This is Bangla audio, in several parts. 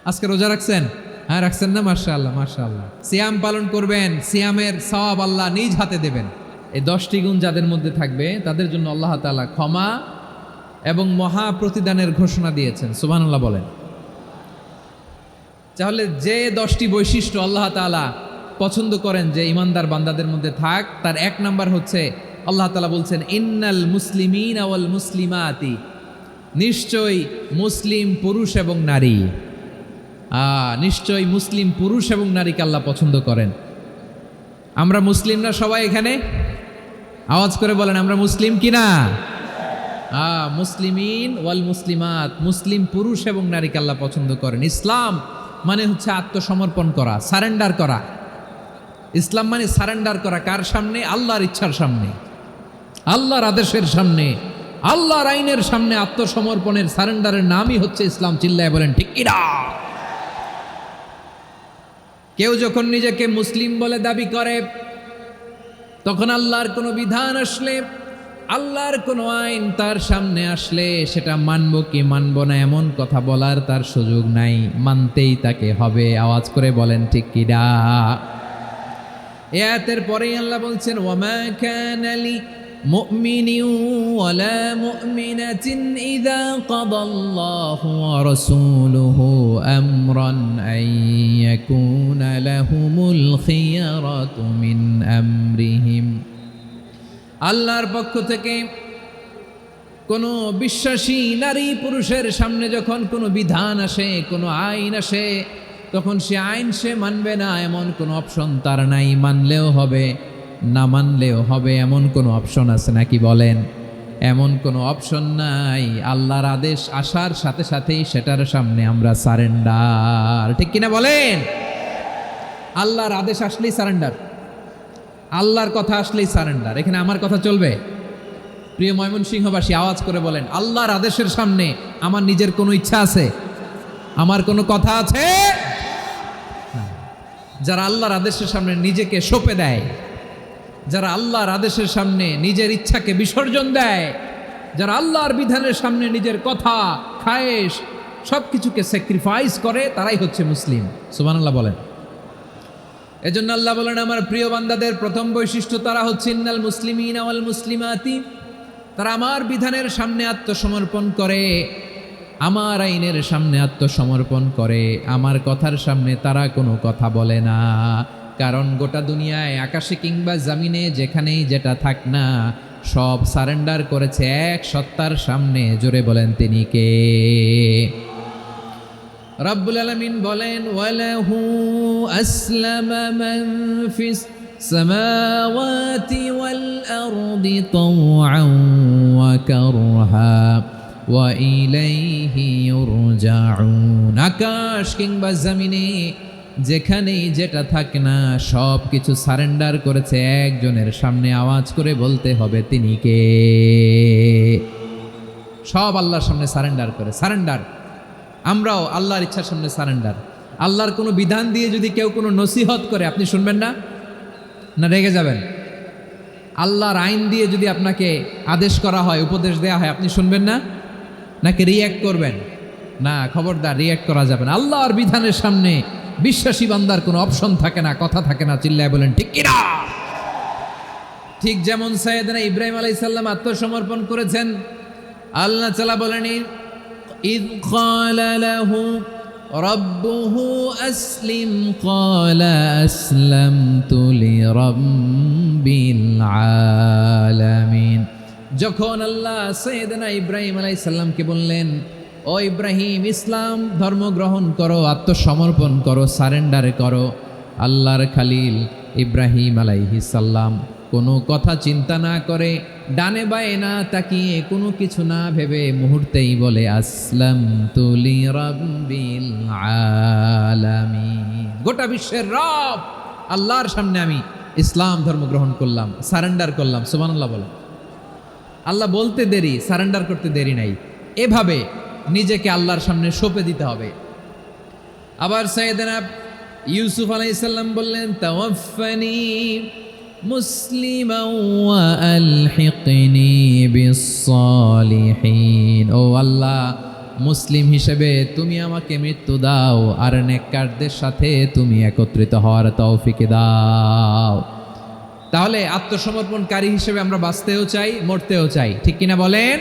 আজকে রোজা রাখছেন? হ্যাঁ রাখছেন না? মাশাআল্লাহ মাশাআল্লাহ। সিয়াম পালন করবেন, সিয়ামের সওয়াব আল্লাহ নিজ হাতে দেবেন। এই 10টি গুণ যাদের মধ্যে থাকবে তাদের জন্য আল্লাহ তাআলা ক্ষমা এবং মহা প্রতিদানের ঘোষণা দিয়েছেন। সুবহানাল্লাহ বলেন। তাহলে যে 10টি বৈশিষ্ট্য আল্লাহ তাআলা পছন্দ করেন যে ইমানদার বান্দাদের মধ্যে থাক, তার এক নাম্বার হচ্ছে আল্লাহ তাআলা বলছেন ইন্নাল মুসলিমিনা ওয়াল মুসলিমাতি, নিশ্চয়ই মুসলিম পুরুষ এবং নারী, নিশ্চয়ই মুসলিম পুরুষ এবং নারীকে আল্লাহ পছন্দ করেন। আমরা মুসলিম না সবাই এখানে? আওয়াজ করে বলেন আমরা মুসলিম কিনা? মুসলিমিন ওয়াল মুসলিমাত, মুসলিম পুরুষ এবং নারীকে আল্লাহ পছন্দ করেন। ইসলাম মানে হচ্ছে আত্মসমর্পণ করা, সারেন্ডার করা। ইসলাম মানে সারেন্ডার করা কার সামনে? আল্লাহর ইচ্ছার সামনে, আল্লাহর আদেশের সামনে, আল্লাহর আইনের সামনে আত্মসমর্পণের সারেন্ডারের নামই হচ্ছে ইসলাম। চিল্লায় বলেন ঠিক কিনা? কেউ যখন নিজেকে মুসলিম বলে দাবি করে, তখন আল্লাহর কোনো বিধান আসলে, আল্লাহর কোনো আইন তার সামনে আসলে সেটা মানবো কি মানবো না এমন কথা বলার তার সুযোগ নাই, মানতেই তাকে হবে। আওয়াজ করে বলেন ঠিক কিনা? এই আয়াতের পরেই আল্লাহ বলছেন ওয়ামা কানা লি মুমিনিন ওয়ালা মুমিনাতিন ইযা কাদাল্লাহু ওয়া রাসূলুহু আমরান আন ইয়াকুনা লাহুমুল খিয়ারাতু মিন আমরিহিম। আল্লাহর পক্ষ থেকে কোনো বিশ্বাসী নারী পুরুষের সামনে যখন কোনো বিধান আসে, কোনো আইন আসে, তখন সে আইন সে মানবে না এমন কোনো অপশন তার নাই। মানলেও হবে, না মানলেও হবে এমন কোনো অপশন আছে নাকি বলেন? এমন কোনো অপশন নাই। আল্লাহর আদেশ আসার সাথে সাথেই সেটার সামনে আমরা সারেন্ডার। ঠিক কিনা বলেন? আল্লাহর আদেশ আসলেই সারেন্ডার, আল্লাহর কথা আসলেই সারেন্ডার। এখানে আমার কথা চলবে? প্রিয় ময়মনসিংহবাসী আওয়াজ করে বলেন আল্লাহর আদেশের সামনে আমার নিজের কোনো ইচ্ছা আছে? আমার কোনো কথা আছে? যারা আল্লাহর আদেশের সামনে নিজেকে সঁপে দেয়, যারা আল্লাহর আদেশের সামনে নিজের ইচ্ছাকে বিসর্জন দেয়, যারা আল্লাহর বিধানের সামনে নিজের কথা, খায়েশ সব কিছুকে স্যাক্রিফাইস করে, তারাই হচ্ছে মুসলিম। সুবহানাল্লাহ বলেন। এজন্য আল্লাহ বলেন আমার প্রিয় বান্দাদের প্রথম বৈশিষ্ট্য তারা হচ্ছে ইন্নাল মুসলিমিনা ওয়াল মুসলিমাতি, তারা আমার বিধানের সামনে আত্মসমর্পণ করে, আমার আইনের সামনে আত্মসমর্পণ করে, আমার কথার সামনে তারা কোনো কথা বলে না। কারণ গোটা দুনিয়ায় আকাশে কিংবা জামিনে যেখানেই যেটা থাক না, সব সারেন্ডার করেছে এক সত্তার সামনে। জোরে বলেন তিনি কে? রব্বুল আলামিন বলেন ওয়ালাহু আসলামা মান ফিস সামাওয়াতি ওয়াল আরদি তাওআন ওয়া কারহা ওয়া ইলাইহি ইউরজাউন। আকাশ কিংবা জমিনে যেখানেই যেটা থাকে না, সব কিছু সারেন্ডার করেছে একজনের সামনে। আওয়াজ করে বলতে হবে তিনি কে? সব আল্লাহর সামনে সারেন্ডার করে। সারেন্ডার। আমরাও আল্লাহর ইচ্ছার সামনে সারেন্ডার। আল্লাহর কোনো বিধান দিয়ে যদি কেউ কোনো নসিহত করে, আপনি শুনবেন না? না রেগে যাবেন? আল্লাহর আইন দিয়ে যদি আপনাকে আদেশ করা হয়, উপদেশ দেয়া হয়, আপনি শুনবেন না? নাকি রিয়্যাক্ট করবেন? না, খবরদার, রিয়্যাক্ট করা যাবে না। আল্লাহর বিধানের সামনে বিশ্বাসী বান্দার কোনো অপশন থাকে না, কথা থাকে না। চিল্লায় বলেন ঠিক কিনা? ঠিক যেমন সাইয়েদনা ইব্রাহিম আলাইহিস সালাম আত্মসমর্পণ করেছেন। আল্লাহ তাআলা বলেন إذ قال له ربه أسلم قال أسلمت لرب العالمين। যখন আল্লাহ সাইয়েদনা ইব্রাহিম আলাইহিস সালামকে বললেন ও ইব্রাহিম ইসলাম ধর্ম গ্রহণ করো, আত্মসমর্পণ করো, সারেন্ডার করো, আল্লাহর খালিল ইব্রাহিম আলাইহিস সালাম কোনো কথা চিন্তা না করে, ডানে বায়ে না তাকিয়ে, কোনো কিছু না ভেবে মুহূর্তেই বলে আসলামতু লিরাব্বিল আলামিন। গোটা বিশ্বের রব আল্লাহর সামনে আমি ইসলাম ধর্ম গ্রহণ করলাম, সারেন্ডার করলাম। সুবহানাল্লাহ বলেন। আল্লাহ বলতে দেরি, সারেন্ডার করতে দেরি নাই। এভাবে নিজেকে আল্লাহর সামনে সঁপে দিতে হবে। আবার সাইয়েদনা ইউসুফ আলাইহিস সালাম বললেন তাওয়াফফানি মুসলিমান ওয়া আলহিকনি বিস-সালিহিন। ও আল্লাহ মুসলিম হিসেবে তুমি আমাকে মৃত্যু দাও, আর নেককারদের সাথে তুমি একত্রিত হওয়ার তৌফিক দাও। তাহলে আত্মসমর্পণকারী হিসেবে আমরা বাঁচতেও চাই, মরতেও চাই, ঠিক কিনা বলেন?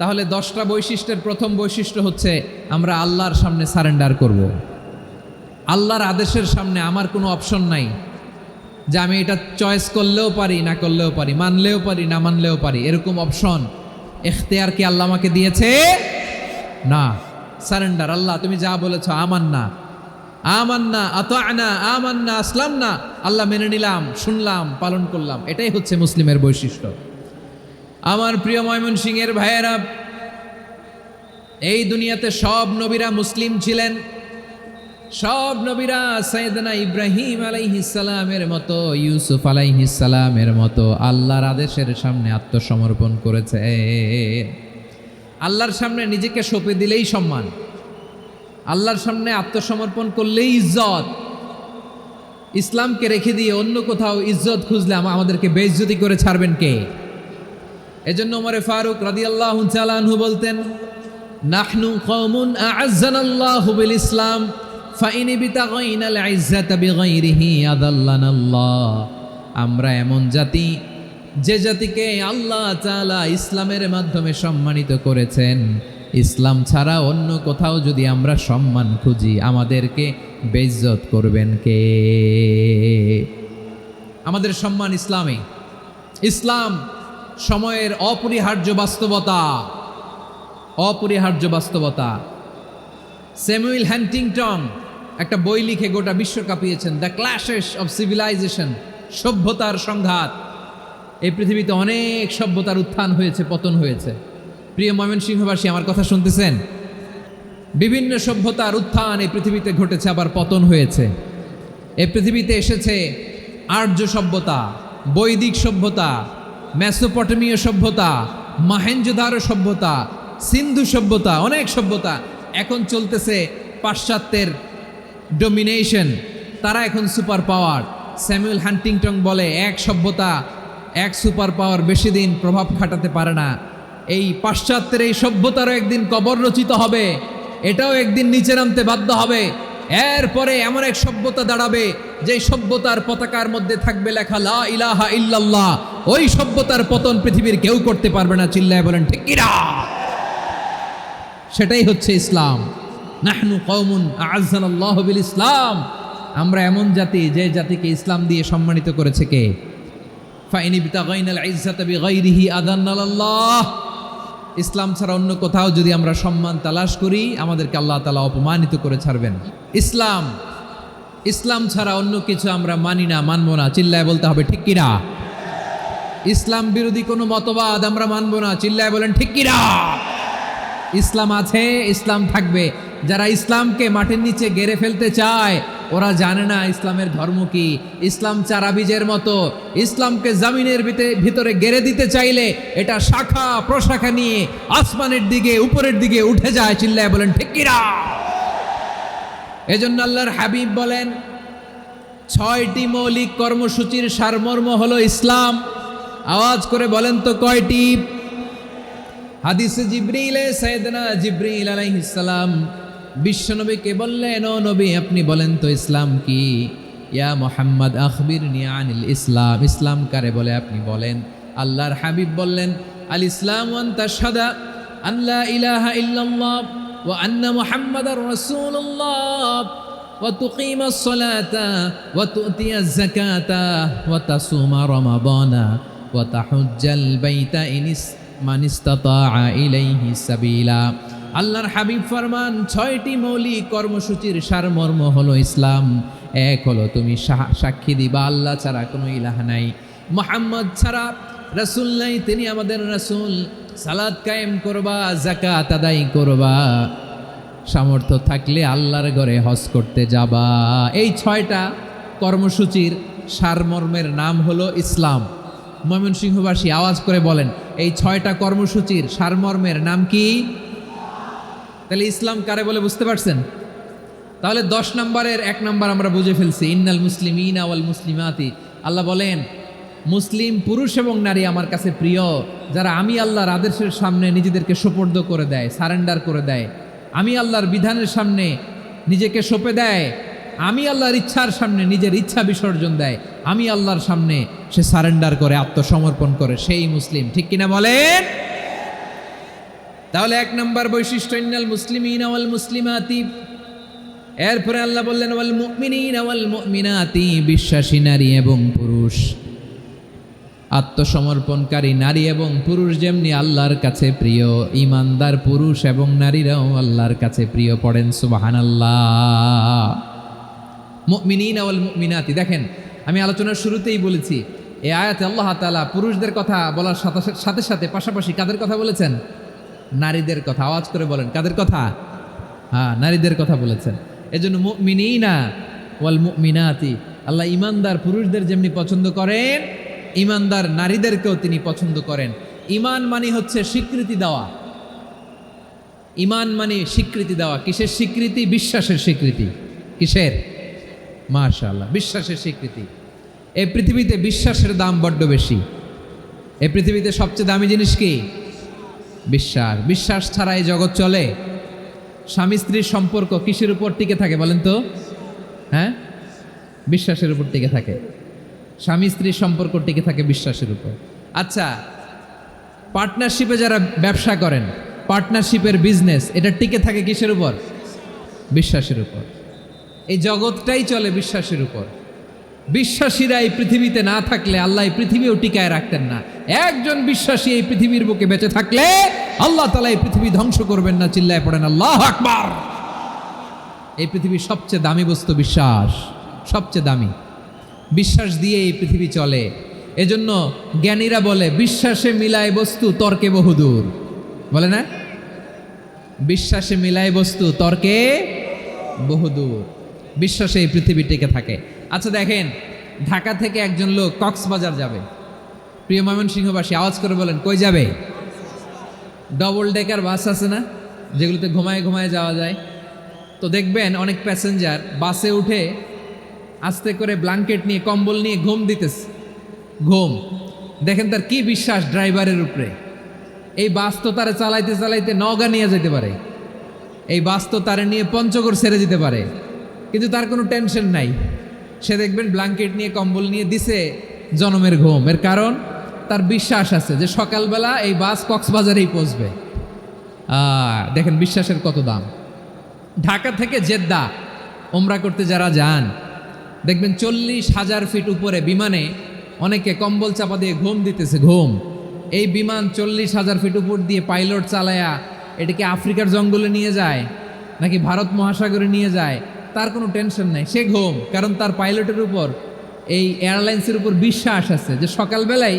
তাহলে 10টা বৈশিষ্ট্যের প্রথম বৈশিষ্ট্য হচ্ছে আমরা আল্লাহর সামনে সারেন্ডার করব। আল্লাহর আদেশের সামনে আমার কোনো অপশন নাই যে আমি এটা চয়েস করলেও পারি, না করলেও পারি, মানলেও পারি, না মানলেও পারি, এরকম অপশন এখতিয়ার কি আল্লাহ আমাকে দিয়েছে? না। সারেন্ডার, আল্লাহ তুমি যা বলেছ আমান্না, আমান্না আতা'না, আমান্না আসলামনা, আল্লাহ মেনে নিলাম, শুনলাম, পালন করলাম। এটাই হচ্ছে মুসলিমের বৈশিষ্ট্য। আমার প্রিয় ময়মনসিংহের ভাইয়েরা, এই দুনিয়াতে সব নবীরা মুসলিম ছিলেন। সব নবীরা সাইয়েদনা ইব্রাহিম আলাইহিস সালামের মতো, ইউসুফ আলাইহিস সালামের মতো আল্লাহর আদেশের সামনে আত্মসমর্পণ করেছে। আল্লাহর সামনে নিজেকে সঁপে দিলেই সম্মান, আল্লাহর সামনে আত্মসমর্পণ করলেই ইজ্জত। ইসলামকে রেখে দিয়ে অন্য কোথাও ইজ্জত খুঁজলে আমাদেরকে বেইজ্জতি করে ছাড়বেন কে? এজন্য ওমরে ফারুক রাদিয়াল্লাহু তাআলা আনহু বলতেন, নাহনু কওমুন আ'আজ্জানাল্লাহু বিল ইসলাম ফাইন বিতাগাইনাল ইজ্জাতা বিগাইরিহি আদাল্লানাল্লাহ। আমরা এমন জাতি, যে জাতিকে আল্লাহ তাআলা ইসলামের মাধ্যমে সম্মানিত করেছেন। ইসলাম ছাড়া অন্য কোথাও যদি আমরা সম্মান খুঁজি, আমাদেরকে বেইজ্জত করবেন কে? আমাদের সম্মান ইসলামে। ইসলাম সময়ের অপরিহার্য বাস্তবতা, অপরিহার্য বাস্তবতা। স্যামুয়েল হ্যান্টিংটন একটা বই লিখে গোটা বিশ্ব কাঁপিয়েছেন, দ্য ক্ল্যাশেস অফ সিভিলাইজেশন, সভ্যতার সংঘাত। এই পৃথিবীতে অনেক সভ্যতার উত্থান হয়েছে, পতন হয়েছে। প্রিয় ময়মনসিংহবাসী, আমার কথা শুনতেছেন? বিভিন্ন সভ্যতার উত্থান এই পৃথিবীতে ঘটেছে, আবার পতন হয়েছে। এই পৃথিবীতে এসেছে আর্য সভ্যতা, বৈদিক সভ্যতা, মেসোপটেমীয় সভ্যতা, মহেঞ্জোদারো সভ্যতা, সিন্ধু সভ্যতা, অনেক সভ্যতা। এখন চলতেছে পাশ্চাত্যের ডোমিনেশন, তারা এখন সুপার পাওয়ার। স্যামুয়েল হ্যান্টিংটন বলে, এক সভ্যতা, এক সুপার পাওয়ার বেশি দিন প্রভাব খাটাতে পারে না। এই পাশ্চাত্যের এই সভ্যতারও একদিন কবর রচিত হবে, এটাও একদিন নিচে নামতে বাধ্য হবে। এরপরে এমন এক সভ্যতা দাঁড়াবে, যে সভ্যতার পতাকার মধ্যে থাকবে লেখা লা ইলাহা ইল্লাল্লাহ। ওই সভ্যতার পতন পৃথিবীর কেউ করতে পারবে না। চিল্লায় বলেন ঠিক কিনা? সেটাই হচ্ছে ইসলাম। নাহনু কওমুন আ'আজ্জানাল্লাহু বিল ইসলাম। আমরা এমন জাতি, যে জাতিকে ইসলাম দিয়ে সম্মানিত করেছে কে? ফাইন বিতাগাইনাল ইজ্জাতা বিগাইরিহি আদান্নাল্লাহ। ইসলাম ছাড়া অন্য কোথাও যদি আমরা সম্মান তালাশ করি, আমাদেরকে আল্লাহ তাআলা অপমানিত করে ছাড়বেন। ইসলাম, ইসলাম ছাড়া অন্য কিছু আমরা মানি না, মানবো না। চিল্লায় বলতে হবে ঠিক কিনা? ইসলাম বিরোধী কোনো মতবাদ আমরা মানবো না। চিল্লায় বলেন ঠিক কিনা? ইসলাম আছে, ইসলাম থাকবে। যারা ইসলামকে মাটির নিচে গেড়ে ফেলতে চায়, ওরা জানে না ইসলামের ধর্ম কি। ইসলাম চারা বীজের মতো, ইসলামকে জমিনের ভিতরে গেড়ে দিতে চাইলে এটা শাখা প্রশাখা নিয়ে আসমানের দিকে, উপরের দিকে উঠে যায়। চিল্লায় বলেন ঠিক কিনা? এজন্য আল্লাহর হাবিব বলেন, 6টি মৌলিক কর্মসূচির সারমর্ম হলো ইসলাম। আওয়াজ করে বলেন তো কয়টি? হাদিসে জিবরিলে সাইয়েদনা জিবরিল আলাইহিস সালাম বিশ্বনবীকে বললেন, ও নবী আপনি বলেন তো ইসলাম কি? ইয়া মুহাম্মদ আখবিরনি আনিল ইসলাম। ইসলাম কারে বলে আপনি বলেন। আল্লাহর হাবিব বললেন, আল ইসলাম আন তাশহাদা আন লা ইলাহা ইল্লাল্লাহ ওয়া আন্না মুহাম্মাদার রাসূলুল্লাহ ওয়া তুকিমাস সালাতা ওয়া তুতিয়াজ যাকাতা ওয়া তাসুমা রমাদানা ওয়া তাহুজ্জাল বাইতা মান ইসতাতাআ ইলাইহি সাবিলা। আল্লাহর হাবিব ফরমান, 6টি মৌলিক কর্মসূচির সারমর্ম হলো ইসলাম। এক হলো তুমি সাক্ষী দিবা আল্লাহ ছাড়া কোনো ইলাহ নাই, মুহাম্মদ ছাড়া রাসূল নাই, তিনি আমাদের রাসূল। সালাত কায়েম করবা, যাকাত আদায় করবা, সামর্থ্য থাকলে আল্লাহর ঘরে হজ করতে যাবা। এই 6টা কর্মসূচির সারমর্মের নাম হলো ইসলাম। ময়মনসিংহবাসী আওয়াজ করে বলেন, এই 6টা কর্মসূচির সারমর্মের নাম কি? তাহলে ইসলাম কারে বলে বুঝতে পারছেন? তাহলে 10 নম্বরের 1 নম্বর আমরা বুঝে ফেলছি, ইন্নাল মুসলিমিনা ওয়াল মুসলিমাতি। আল্লাহ বলেন, মুসলিম পুরুষ এবং নারী আমার কাছে প্রিয়, যারা আমি আল্লাহর আদেশের সামনে নিজেদেরকে সোপর্দ করে দেয়, সারেন্ডার করে দেয়, আমি আল্লাহর বিধানের সামনে নিজেকে সঁপে দেয়, আমি আল্লাহর ইচ্ছার সামনে নিজের ইচ্ছা বিসর্জন দেয়, আমি আল্লাহর সামনে সে সারেন্ডার করে, আত্মসমর্পণ করে, সেই মুসলিম। ঠিক কিনা বলেন? তাহলে 1 নম্বর বৈশিষ্ট্য ইন্নাল মুসলিমিনা ওয়াল মুসলিমাতি। এরপরে আল্লাহ বললেন ওয়াল মুমিনিনা ওয়াল মুমিনাতি, বিশ্বাসী নারী এবং পুরুষ, আত্মসমর্পণকারী নারী এবং পুরুষ যেমনি আল্লাহর কাছে প্রিয়, ইমানদার পুরুষ এবং নারীরাও আল্লাহর কাছে প্রিয়। পড়েন সুবহানাল্লাহ। মুমিনিনা ওয়াল মুমিনাতি, দেখেন আমি আলোচনার শুরুতেই বলেছি এই আয়াতে আল্লাহ তাআলা পুরুষদের কথা বলার সাথে সাথে পাশাপাশি কাদের কথা বলেছেন? নারীদের কথা। আওয়াজ করে বলেন, কাদের কথা? হ্যাঁ, নারীদের কথা বলেছেন। এজন্য মুমিনিনা ওয়াল মুমিনাতি, আল্লাহ ইমানদার পুরুষদের যেমনি পছন্দ করেন, ইমানদার নারীদেরকেও তিনি পছন্দ করেন। ঈমান মানে হচ্ছে স্বীকৃতি দেওয়া। ঈমান মানে স্বীকৃতি দেওয়া। কিসের স্বীকৃতি? বিশ্বাসের স্বীকৃতি। কিসের? মাশাআল্লাহ, বিশ্বাসের স্বীকৃতি। এই পৃথিবীতে বিশ্বাসের দাম বড্ড বেশি। এই পৃথিবীতে সবচেয়ে দামি জিনিস কি? বিশ্বাস। বিশ্বাস ছাড়া এই জগৎ চলে? স্বামী স্ত্রীর সম্পর্ক কিসের উপর টিকে থাকে বলেন তো? হ্যাঁ, বিশ্বাসের উপর টিকে থাকে। স্বামী স্ত্রীর সম্পর্ক টিকে থাকে বিশ্বাসের উপর। আচ্ছা, পার্টনারশিপে যারা ব্যবসা করেন, পার্টনারশিপের বিজনেস, এটা টিকে থাকে কিসের উপর? বিশ্বাসের উপর। এই জগৎটাই চলে বিশ্বাসের উপর। বিশ্বাসীরা এই পৃথিবীতে না থাকলে আল্লাহ এই পৃথিবীও টিকায় রাখতেন না। একজন বিশ্বাসী এই পৃথিবীর বুকে বেঁচে থাকলে আল্লাহ তাআলা এই পৃথিবী ধ্বংস করবেন না। চিল্লায় পড়েন আল্লাহু আকবার। এই পৃথিবীর সবচেয়ে দামি বস্তু বিশ্বাস, সবচেয়ে দামি। বিশ্বাস দিয়ে এই পৃথিবী চলে। এজন্য জ্ঞানীরা বলে বিশ্বাসে মিলায় বস্তু, তর্কে বহুদূর। বলে না? বিশ্বাসে মিলায় বস্তু, তর্কে বহুদূর। বিশ্বাসে এই পৃথিবী টিকে থাকে। আচ্ছা দেখেন, ঢাকা থেকে একজন লোক কক্সবাজার যাবে। প্রিয় ময়মনসিংহবাসী, আওয়াজ করে বলেন কই যাবে? ডবল ডেকার বাস আছে না, যেগুলোতে ঘুমায় ঘুমায় যাওয়া যায়। তো দেখবেন অনেক প্যাসেঞ্জার বাসে উঠে আস্তে করে ব্ল্যাঙ্কেট নিয়ে, কম্বল নিয়ে ঘুম দিতেছে। ঘুম দেখেন তার কি বিশ্বাস ড্রাইভারের উপরে। এই বাস তো তারা চালাইতে চালাইতে নওগাঁ নিয়ে যেতে পারে, এই বাস তো তারা নিয়ে পঞ্চগড় ছেড়ে দিতে পারে, কিন্তু তার কোনো টেনশন নাই। সে দেখবেন ব্ল্যাঙ্কেট নিয়ে, কম্বল নিয়ে দিছে জনমের ঘুম। এর কারণ তার বিশ্বাস আছে যে সকালবেলা এই বাস কক্সবাজারেই পৌঁছবে। দেখেন বিশ্বাসের কত দাম। ঢাকা থেকে জেদ্দা ওমরা করতে যারা যান, দেখবেন 40,000 ফিট উপরে বিমানে অনেকে কম্বল চাপা দিয়ে ঘুম দিতেছে। ঘুম। এই বিমান 40,000 ফিট উপর দিয়ে পাইলট চালায়া এটাকে আফ্রিকার জঙ্গলে নিয়ে যায় নাকি ভারত মহাসাগরে নিয়ে যায়, তার কোনো টেনশন নাই। সে ঘুম, কারণ তার পাইলটের উপর, এই এয়ারলাইন্সের উপর বিশ্বাস আছে যে সকালবেলায়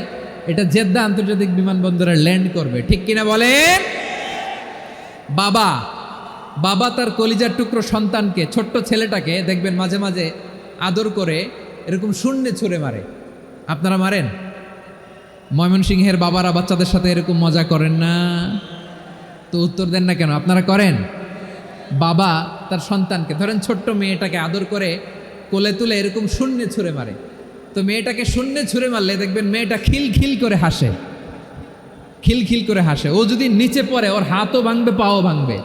এটা জেদ্দা আন্তর্জাতিক বিমানবন্দরে ল্যান্ড করবে। ঠিক কিনা বলেন? বাবা বাবা তার কলিজার টুকরো সন্তানকে, ছোট্ট ছেলেটাকে দেখবেন মাঝে মাঝে আদর করে এরকম শূন্যে ছুঁড়ে মারে। আপনারা মারেন? ময়মনসিংহের বাবারা বাচ্চাদের সাথে এরকম মজা করেন না? তো উত্তর দেন না কেন? আপনারা করেন? বাবা তার সন্তানকে, ধরেন ছোট্ট মেয়েটাকে আদর করে কোলে তুলে এরকম শূন্যে ছুঁড়ে মারে। তো মেয়েটাকে শূন্যে ছুঁড়ে মারলে দেখবেন মেয়েটা খিলখিল করে হাসে, খিলখিল করে হাসে। ও যদি নিচে পড়ে ওর হাতও ভাঙবে, পাও ভাঙবে,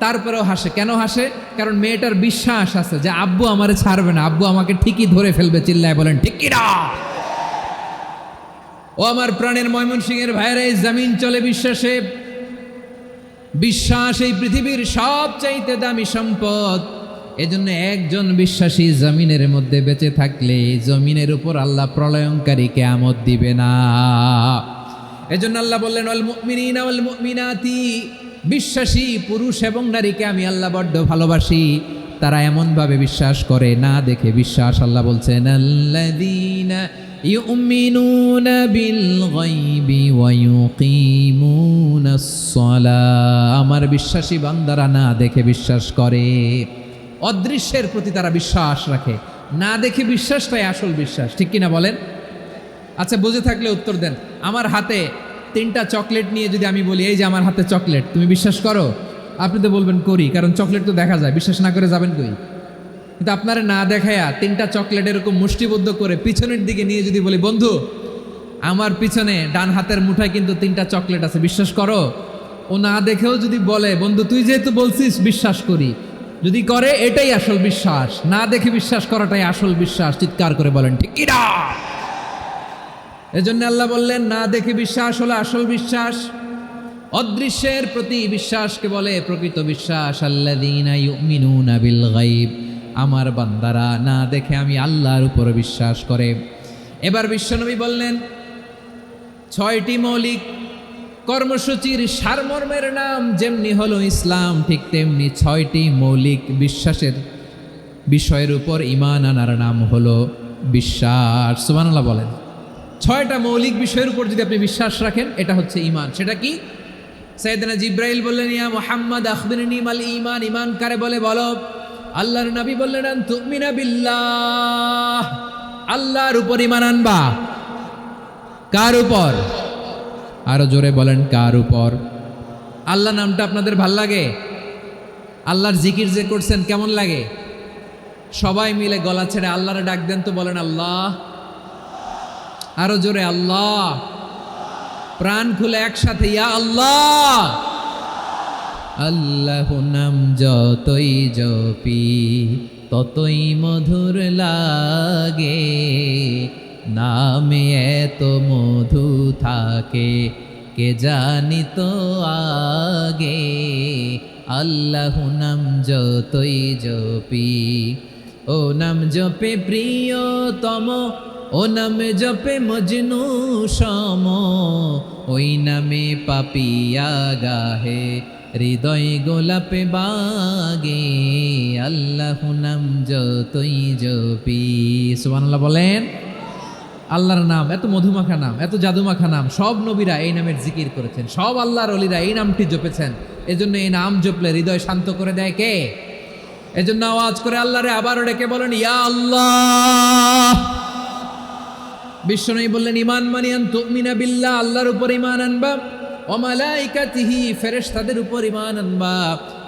তারপরেও হাসে। কেন হাসে? কারণ মেয়েটার বিশ্বাস আছে যে আব্বু আমারে ছাড়বে না, আব্বু আমাকে ঠিকই ধরে ফেলবে। চিল্লায় বলেন ঠিক কিনা? ও আমার প্রাণের ময়মনসিংহের ভাইয়েরা, এই জমিন চলে বিশ্বাসে। বিশ্বাস এই পৃথিবীর সবচাইতে দামি সম্পদ। এজন্য একজন বিশ্বাসী জমিনের মধ্যে বেঁচে থাকলে জমিনের উপর আল্লাহ প্রলয়ঙ্কারী কিয়ামত দিবে না। এজন্য আল্লাহ বললেন ওয়াল মুমিনিনা ওয়াল মুমিনাতি, বিশ্বাসী পুরুষ এবং নারীকে আমি আল্লাহ বড্ড ভালোবাসি। তারা এমনভাবে বিশ্বাস করে না দেখে বিশ্বাস। আল্লাহ বলছেন আল্লাযীনা ইউমিনুনা বিল গায়বি ওয়া ইউকিমুনাস সালাহ, আমার বিশ্বাসী বান্দারা না দেখে বিশ্বাস করে। অদৃশ্যের প্রতি তারা বিশ্বাস রাখে, না দেখে বিশ্বাসটাই আসল বিশ্বাস। ঠিক কিনা বলেন? আচ্ছা, বুঝে থাকলে উত্তর দেন। আমার হাতে 3টা চকলেট নিয়ে যদি আমি বলি এই যে আমার হাতে চকলেট, তুমি বিশ্বাস করো? আপনি তো বলবেন করি, কারণ চকলেট তো দেখা যায়। বিশ্বাস না করে যাবেন কই? কিন্তু আপনারা না দেখায়া 3টা চকলেট এরকম মুষ্টিবদ্ধ করে পিছনের দিকে নিয়ে যদি বলি বন্ধু আমার পিছনে ডান হাতের মুঠায় কিন্তু 3টা চকলেট আছে, বিশ্বাস করো? ও না দেখেও যদি বলে, বন্ধু তুই যেহেতু বলছিস বিশ্বাস করি, যদি করে এটাই আসল বিশ্বাস, না দেখে বিশ্বাস করাটাই আসল বিশ্বাস। চিৎকার করে বলেন ঠিক কি না? এজন্য আল্লাহ বললেন না দেখে বিশ্বাস হলো আসল বিশ্বাস। অদৃশ্যের প্রতি বিশ্বাসকে বলে প্রকৃত বিশ্বাস। আল্লাযীনা ইউমিনুনা বিল গায়ব, আমার বান্দারা না দেখে আমি আল্লাহর উপর বিশ্বাস করে। এবার বিশ্বনবী বললেন 6টি মৌলিক কর্মসূচির সারমর্মের নাম যেমনি হলো ইসলাম, ঠিক তেমনি 6টি মৌলিক বিশ্বাসের বিষয়ের উপর ঈমান আনার নাম হলো বিশ্বাস। সুবহানাল্লাহ বলেন। 6টা মৌলিক বিষয়ের উপর যদি আপনি বিশ্বাস রাখেন, এটা হচ্ছে ঈমান। সেটা কি? সাইয়েদনা জিব্রাইল বললেন, ইয়া মুহাম্মদ আখবিরনি মাল ঈমান, ঈমান কারে বলে বলো। আল্লাহর নবী বললেন, আন তুমিনা বিল্লাহ, আল্লাহর উপর ঈমান আনবা। কার উপর? আরো জোরে বলেন, কার উপর? আল্লাহ নামটা আপনাদের ভাল লাগে? আল্লাহর জিকির যে করছেন কেমন লাগে? সবাই মিলে গলা ছেড়ে আল্লাহরে ডাক দেন তো, বলেন আল্লাহ। আরো জোরে আল্লাহ। প্রাণ খুলে একসাথে ইয়া আল্লাহ। আল্লাহ নাম যতই জপি ততই মধুর লাগে, নামে এত মধু থাকে কে জানি তো আগে। আল্লাহ নাম যতই জপি, ও নাম জপে প্রিয়তম, ও নামে জপে মজনু সম, ওই নামে পাপিয়া গাহে হৃদয় গোলাপে বাগে। আল্লাহ নাম যতই জপি। সুবহানাল্লাহ বলেন। আল্লাহর নাম এত মধুমাখা নাম, এত জাদুমাখা নাম, সব নবীরা এই নামের জিকির করেছেন, সব আল্লাহর ওলিরা এই নামটি জপেছেন। এজন্য এই নাম জপলে হৃদয় শান্ত করে দেয় কে? এজন্য আওয়াজ করে আল্লাহরে আবারও ডেকে বলেন ইয়া আল্লাহ। বিশ্বনবী বললেন ঈমান মানে আন তুমিনা বিল্লাহ, আল্লাহর উপর ঈমান আনবা, ওয়া মালাইকাতিহি, ফেরেশতাদের উপর ঈমান আনবা,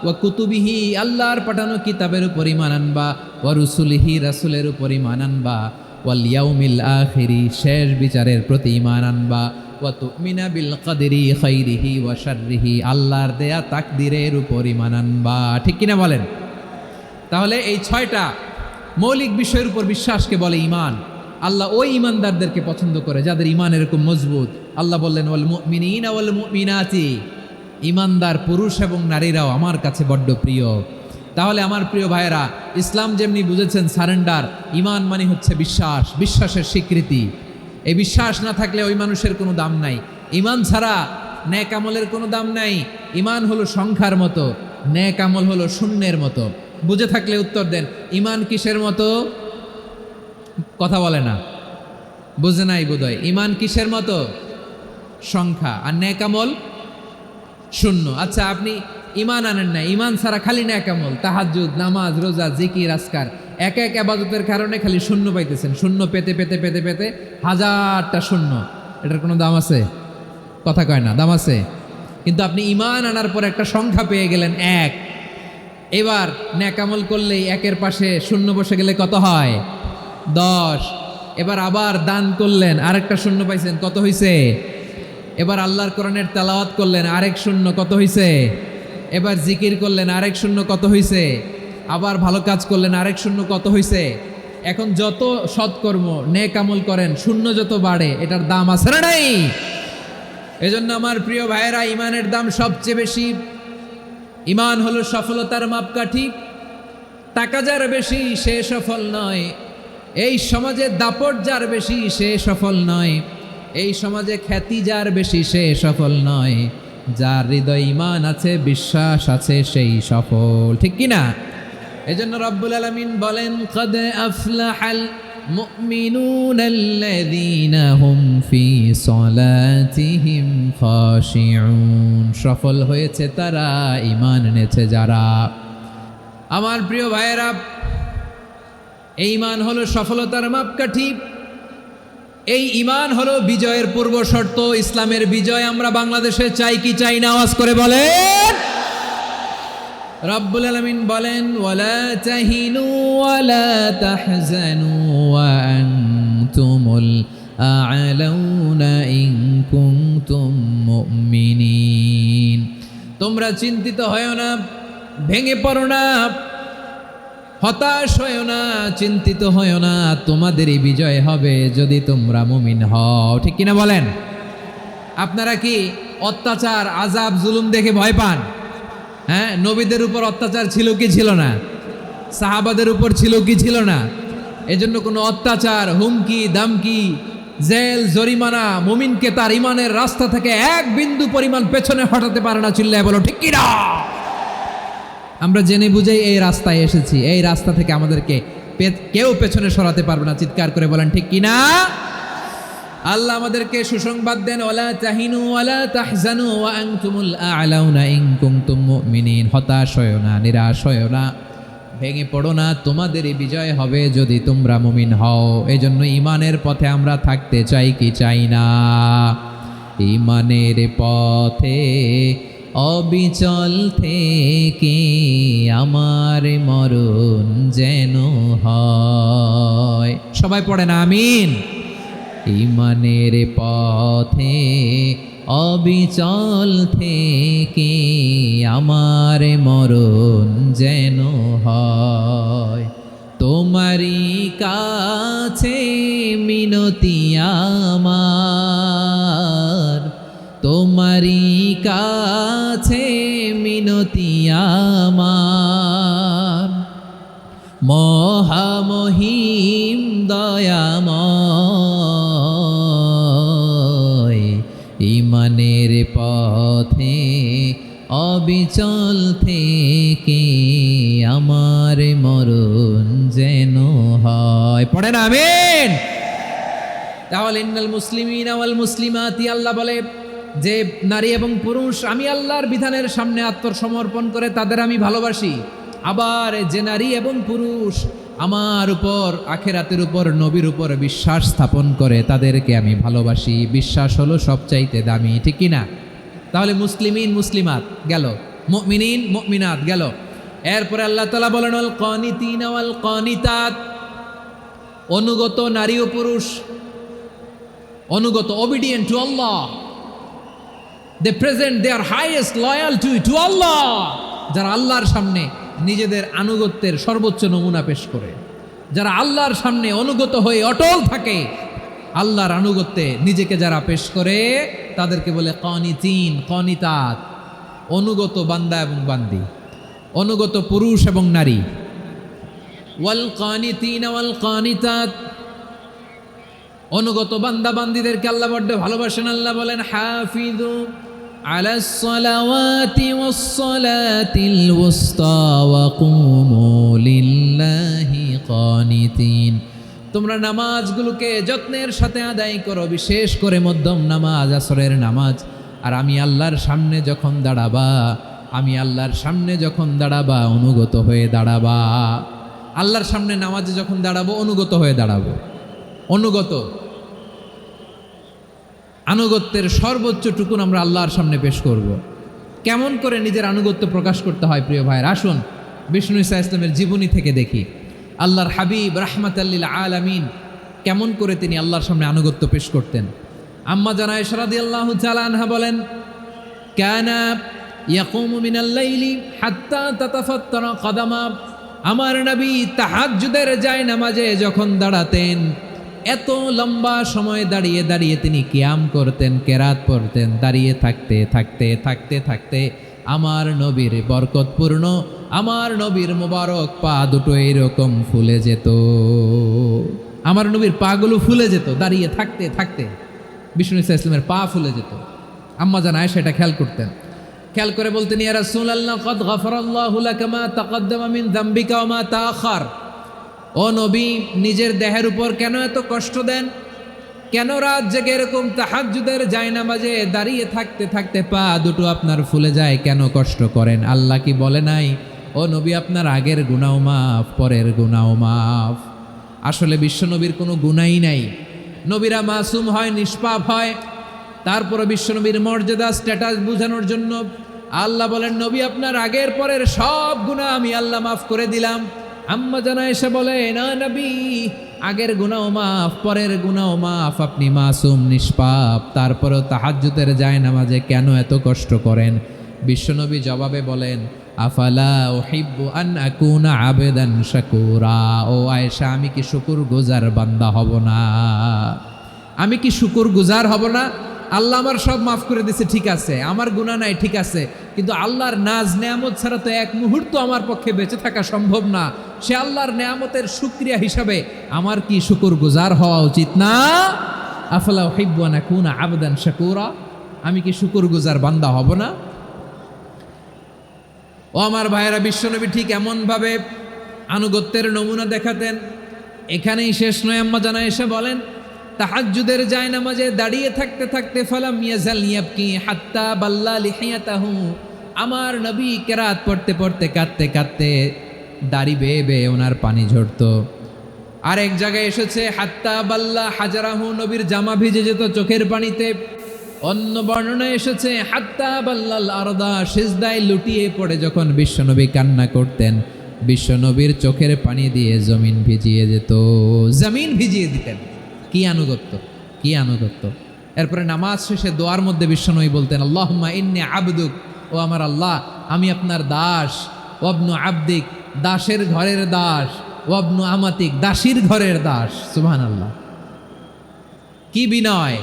ওয়া কুতুবিহি, আল্লাহর পাঠানো কিতাবের উপর ঈমান আনবা, ওয়া রুসুলিহি, রাসূলের উপর ঈমান আনবা, ওয়াল ইয়াউমিল আখিরি, শেষ বিচারের প্রতি ঈমান আনবা, ওয়া তুমিনা বিল কদরি খাইরিহি ওয়া শাররিহি, আল্লাহর দেয়া তাকদীরের উপর ঈমান আনবা। ঠিক কিনা বলেন? তাহলে এই 6টা মৌলিক বিষয়ের উপর বিশ্বাসকে বলে ঈমান। আল্লাহ ওই ঈমানদারদেরকে পছন্দ করে যাদের ঈমান এরকম মজবুত। আল্লাহ বললেন ওয়াল মুমিনিনা ওয়াল মুমিনাতি, ঈমানদার পুরুষ এবং নারীরাও আমার কাছে বড্ড প্রিয়। তাহলে আমার প্রিয় ভাইয়েরা, ইসলাম যেমনি বুঝেছেন সারেন্ডার, ঈমান মানে হচ্ছে বিশ্বাস, বিশ্বাসের স্বীকৃতি। এই বিশ্বাস না থাকলে ওই মানুষের কোনো দাম নাই। ঈমান ছাড়া নেক আমলের কোনো দাম নাই। ঈমান হলো সংখ্যার মতো, নেক আমল হলো শূন্যের মতো। বুঝে থাকলে উত্তর দেন, ঈমান কিসের মতো? কথা বলে না, বুঝে নাই বোধহয়। ঈমান কিসের মতো? সংখ্যা। আর নেক আমল শূন্য। আচ্ছা, আপনি ঈমান আনেন না, ঈমান ছাড়া খালি নেক আমল, তাহাজ্জুদ, নামাজ, রোজা, জিকির, আজকার, এক এক ইবাদতের কারণে খালি শূন্য পাইতেছেন। শূন্য পেতে পেতে পেতে পেতে হাজারটা শূন্য। এটার কোনো দাম আছে? কথা কয় না, দাম আছে। কিন্তু আপনি ঈমান আনার পর একটা সংখ্যা পেয়ে গেলেন, এক। এবার নেক আমল করলেই একের পাশে শূন্য বসে গেলে কত হয়? 10। এবার আবার দান করলেন, আরেকটা শূন্য পাইছেন, কত হইছে? এবার আল্লাহর কোরআনের তেলাওয়াত করলেন, আরেক শূন্য, কত হইছে? এবার জিকির করলেন, আরেক শূন্য, কত হইছে? আবার ভালো কাজ করলেন, আরেক শূন্য, কত হইছে? এখন যত সৎকর্ম নেক আমল করেন, শূন্য যত বাড়ে, এটার দাম আছে না নাই? এজন্য আমার প্রিয় ভাইয়েরা, ঈমানের দাম সবচেয়ে বেশি। ঈমান হলো সফলতার মাপকাঠি। টাকা যার বেশি সে সফল নয়, এই সমাজে দাপট যার বেশি সে সফল নয়, এই সমাজে খ্যাতি যার বেশি সে সফল নয়, যার হৃদয় ঈমান আছে, বিশ্বাস আছে, সেই সফল। ঠিক কিনা? এজন্য রব্বুল আলামিন বলেন, কদ আফলাহাল মুমিনুনাল্লাযীনা হুম ফি সলাতিহিম খাশিউন, সফল হয়েছে তারা, ঈমান এনেছে যারা। আমার প্রিয় ভাইয়েরা, এই ঈমান হলো সফলতার মাপকাঠি। এই ঈমান হলো বিজয়ের পূর্ব শর্ত। ইসলামের বিজয় আমরা বাংলাদেশে চাই কি চাই না? আওয়াজ করে বলেন। রব্বুল আলামিন বলেন, ওয়ালা তাহিনু ওয়ালা তাহজানু ওয়া আনতুমুল আ'লাউনা ইন কুনতুম মুমিনিন। তোমরা চিন্তিত হয়ো না, ভেঙে পড়ো না, হতাশ হয়ো না, চিন্তিত হয়ো না, তোমাদেরই বিজয় হবে যদি তোমরা মুমিন হও। ঠিক কিনা বলেন? আপনারা কি অত্যাচার, আযাব, জুলুম দেখে ভয় পান? হ্যাঁ, নবীদের উপর অত্যাচার ছিল কি ছিল না? সাহাবাদের উপর ছিল কি ছিল না? এজন্য কোনো অত্যাচার, হুমকি, দামকি, জেল, জরিমানা মুমিনকে তার ইমানের রাস্তা থেকে এক বিন্দু পরিমাণ পেছনে হটাতে পারে না। চিল্লায় বলো ঠিক কিনা? আমরা জেনে বুঝেই এই রাস্তায় এসেছি, এই রাস্তা থেকে আমাদেরকে কেউ পেছনে সরাতে পারবে না। চিৎকার করে বলেন ঠিক কিনা? আল্লাহ আমাদেরকে সুসংবাদ দেন, ওয়ালা তাহিনু ওয়ালা তাহজানু ওয়া আনতুমুল আ'লাউনা ইন কুনতুম মুমিনিন। হতাশ হয়ো না, নিরাশ হয়ো না, ভেঙে পড়ো না, তোমাদেরই বিজয় হবে যদি তোমরা মুমিন হও। এই জন্য ইমানের পথে আমরা থাকতে চাই কি চাই না? ইমানের পথে অবিচল থেকে আমার মরণ যেন হয়। সবাই পড়েন আমিন। ইমানের পথে অবিচল থেকে আমার মরণ যেন হয়। তোমারই কাছে মিনতি আমার, তোমারই কাছে মিনতি আমার, মহামহিম দয়াময়। ইমানের পথে অবিচল থেকে আমার মরণ যেন হয়। পড়েন আমিন। তাহলে ইন্নাল মুসলিমিনা ওয়াল মুসলিমাতি, আল্লাহ বলে যে নারী এবং পুরুষ আমি আল্লাহর বিধানের সামনে আত্মসমর্পণ করে তাদের আমি ভালোবাসি। আবার যে নারী এবং পুরুষ আমার উপর, আখিরাতের উপর, নবীর উপর বিশ্বাস স্থাপন করে তাদেরকে আমি ভালোবাসি। বিশ্বাস হলো সবচাইতে দামি। ঠিক কিনা? তাহলে মুসলিমিন মুসলিমাত গেল, মুমিনিন মুমিনাত গেল। এরপরে আল্লাহ তাআলা বলেন আল কানিতিনা ওয়াল কানিতাত, অনুগত নারী ও পুরুষ, অনুগত, obedient to Allah, they present their highest loyalty to Allah, যারা আল্লাহর সামনে নিজেদের আনুগত্যের সর্বোচ্চ নমুনা পেশ করে, যারা আল্লাহর সামনে অনুগত হয়ে অটল থাকে, আল্লাহর আনুগত্যে নিজেকে যারা পেশ করে তাদেরকে বলে কানিতিন, কানিতাত, অনুগত বান্দা এবং বান্দি, অনুগত পুরুষ এবং নারী। ওয়াল কানিতিন ওয়াল কানিতাত, অনুগত বান্দা বান্দিদেরকে আল্লাহ বড্ড ভালোবাসেন। আল্লাহ বলেন হাফিজু আলাস সালাওয়াতি ওয়াস সালাতিল উসতা ওয়া কুমু লিল্লাহি কানিতিন। তোমরা নামাজগুলোকে যত্নের সাথে আদায় করো, বিশেষ করে মধ্যম নামাজ, আসরের নামাজ। আর আমি আল্লাহর সামনে যখন দাঁড়াবা, আমি আল্লাহর সামনে যখন দাঁড়াবা অনুগত হয়ে দাঁড়াবা। আল্লাহর সামনে নামাজে যখন দাঁড়াবো অনুগত হয়ে দাঁড়াবো। অনুগত, আনুগত্যের সর্বোচ্চ টুকুন আমরা আল্লাহর সামনে পেশ করব। কেমন করে নিজের আনুগত্য প্রকাশ করতে হয় প্রিয় ভাইয়ের, আসুন বিষ্ণু ঈসা ইসলামের জীবনী থেকে দেখি। আল্লাহর হাবিব রাহমাতাল্লিল আলামিন কেমন করে তিনি আল্লাহর সামনে আনুগত্য পেশ করতেন। আম্মা জানা আয়েশা রাদিয়াল্লাহু তাআলা আনহা বলেন, কানা ইয়াকুমু মিনাল লাইলি হাত্তা তাতাফাত্তারা কদামা। আমার নবী তাহাজ্জুদের জায়নামাজে যখন দাঁড়াতেন, এত লম্বা সময় দাঁড়িয়ে দাঁড়িয়ে তিনি কিয়াম করতেন, কেরাত পড়তেন। দাঁড়িয়ে থাকতে থাকতে থাকতে থাকতে আমার নবীর বরকতপূর্ণ, আমার নবীর মোবারক পা দুটো এইরকম ফুলে যেত। আমার নবীর পাগুলো ফুলে যেত দাঁড়িয়ে থাকতে থাকতে। বিষ্ণু ঈসা ইসলামের পা ফুলে যেত। আম্মা জান আয়েশা এটা খেয়াল করতেন। খেয়াল করে বলতেন, ইয়া রাসূলুল্লাহ কদ গফারাল্লাহু লাকা মা তাকদ্দামা মিন যামবিকা ওয়া মা তাআখার। ও নবী, নিজের দেহের উপর কেন এত কষ্ট দেন? কেন রাত জেগে এরকম তাহাজ্জুদের জায়নামাজে দাঁড়িয়ে থাকতে থাকতে পা দুটো আপনার ফুলে যায়? কেন কষ্ট করেন? আল্লাহ কি বলে নাই, ও নবী আপনার আগের গুনাহ মাফ, পরের গুনাহ মাফ? আসলে বিশ্বনবীর কোনো গুনাহই নাই। নবীরা মাসুম হয়, নিষ্পাপ হয়। তারপরে বিশ্বনবীর মর্যাদা, স্ট্যাটাস বোঝানোর জন্য আল্লাহ বলেন, নবী আপনার আগের পরের সব গুনাহ আমি আল্লাহ মাফ করে দিলাম। আম্মা জান আয়েশা বলে, না নবী, আগের গুনাহ মাফ, পরের গুনাহ মাফ, আপনি মাসুম নিষ্পাপ, তারপরেও তাহাজ্জুদের জায়নামাজে কেন এত কষ্ট করেন? বিশ্বনবী জবাবে বলেন, আফালা উহিব্বু আন আকুনা আবেদান শাকুরা। ও আয়েশা, আমি কি শুকরগুজার বান্দা হব না? আমি কি শুকরগুজার হব না? আল্লাহ আমার সব মাফ করে দিয়েছে, ঠিক আছে, আমার গুনাহ নাই, ঠিক আছে, কিন্তু আল্লাহর নাজ নেয়ামত ছাড়া তো এক মুহূর্ত আমার পক্ষে বেঁচে থাকা সম্ভব না। সে আল্লাহর নেয়ামতের শুকরিয়া হিসাবে আমার কি শুকরগুজার হওয়া উচিত না? আফালা উহিব্বু আন আকুনা আবদান শাকুরা, আমি কি শুকরগুজার বান্দা হব না? ও আমার ভাইয়েরা, বিশ্বনবী ঠিক এমনভাবে আনুগত্যের নমুনা দেখাতেন। এখানেই শেষ নয়, আম্মা জান আয়েশা বলেন, তাহাজ্জুদের জায়নামাজে দাঁড়িয়ে থাকতে থাকতে ফালাম ইয়াজাল ইয়াবকি হাত্তা বাল্লা লিহিয়াতাহু, আমার নবী কেরাত পড়তে পড়তে কাঁদতে কাঁদতে দাড়ি বেয়ে বেয়ে ওনার পানি ঝরতো। আর এক জায়গায় এসেছে হাত্তা বাল্লা হাজারাহু, নবীর জামা ভিজে যেত চোখের পানিতে। অন্য বর্ণনায় এসেছে হাত্তা বাল্লাল আরদা, সিজদায় লুটিয়ে পড়ে যখন বিশ্বনবী কান্না করতেন, বিশ্বনবীর চোখের পানি দিয়ে জমিন ভিজিয়ে যেত, জমিন ভিজিয়ে দিতেন। কি আনুগত্য, কি আনুগত্য! এরপরে নামাজ শেষে দোয়ার মধ্যে বিশ্বনবী বলতেন, আল্লাহুম্মা ইন্নী আবদুক, ও আমার আল্লাহ, আমি আপনার দাস, ওয়াবনু আবদিক, দাসের ঘরের দাস, ওয়াবনু আমাতিক, দাসীর ঘরের দাস। সুবহানাল্লাহ, কি বিনয়!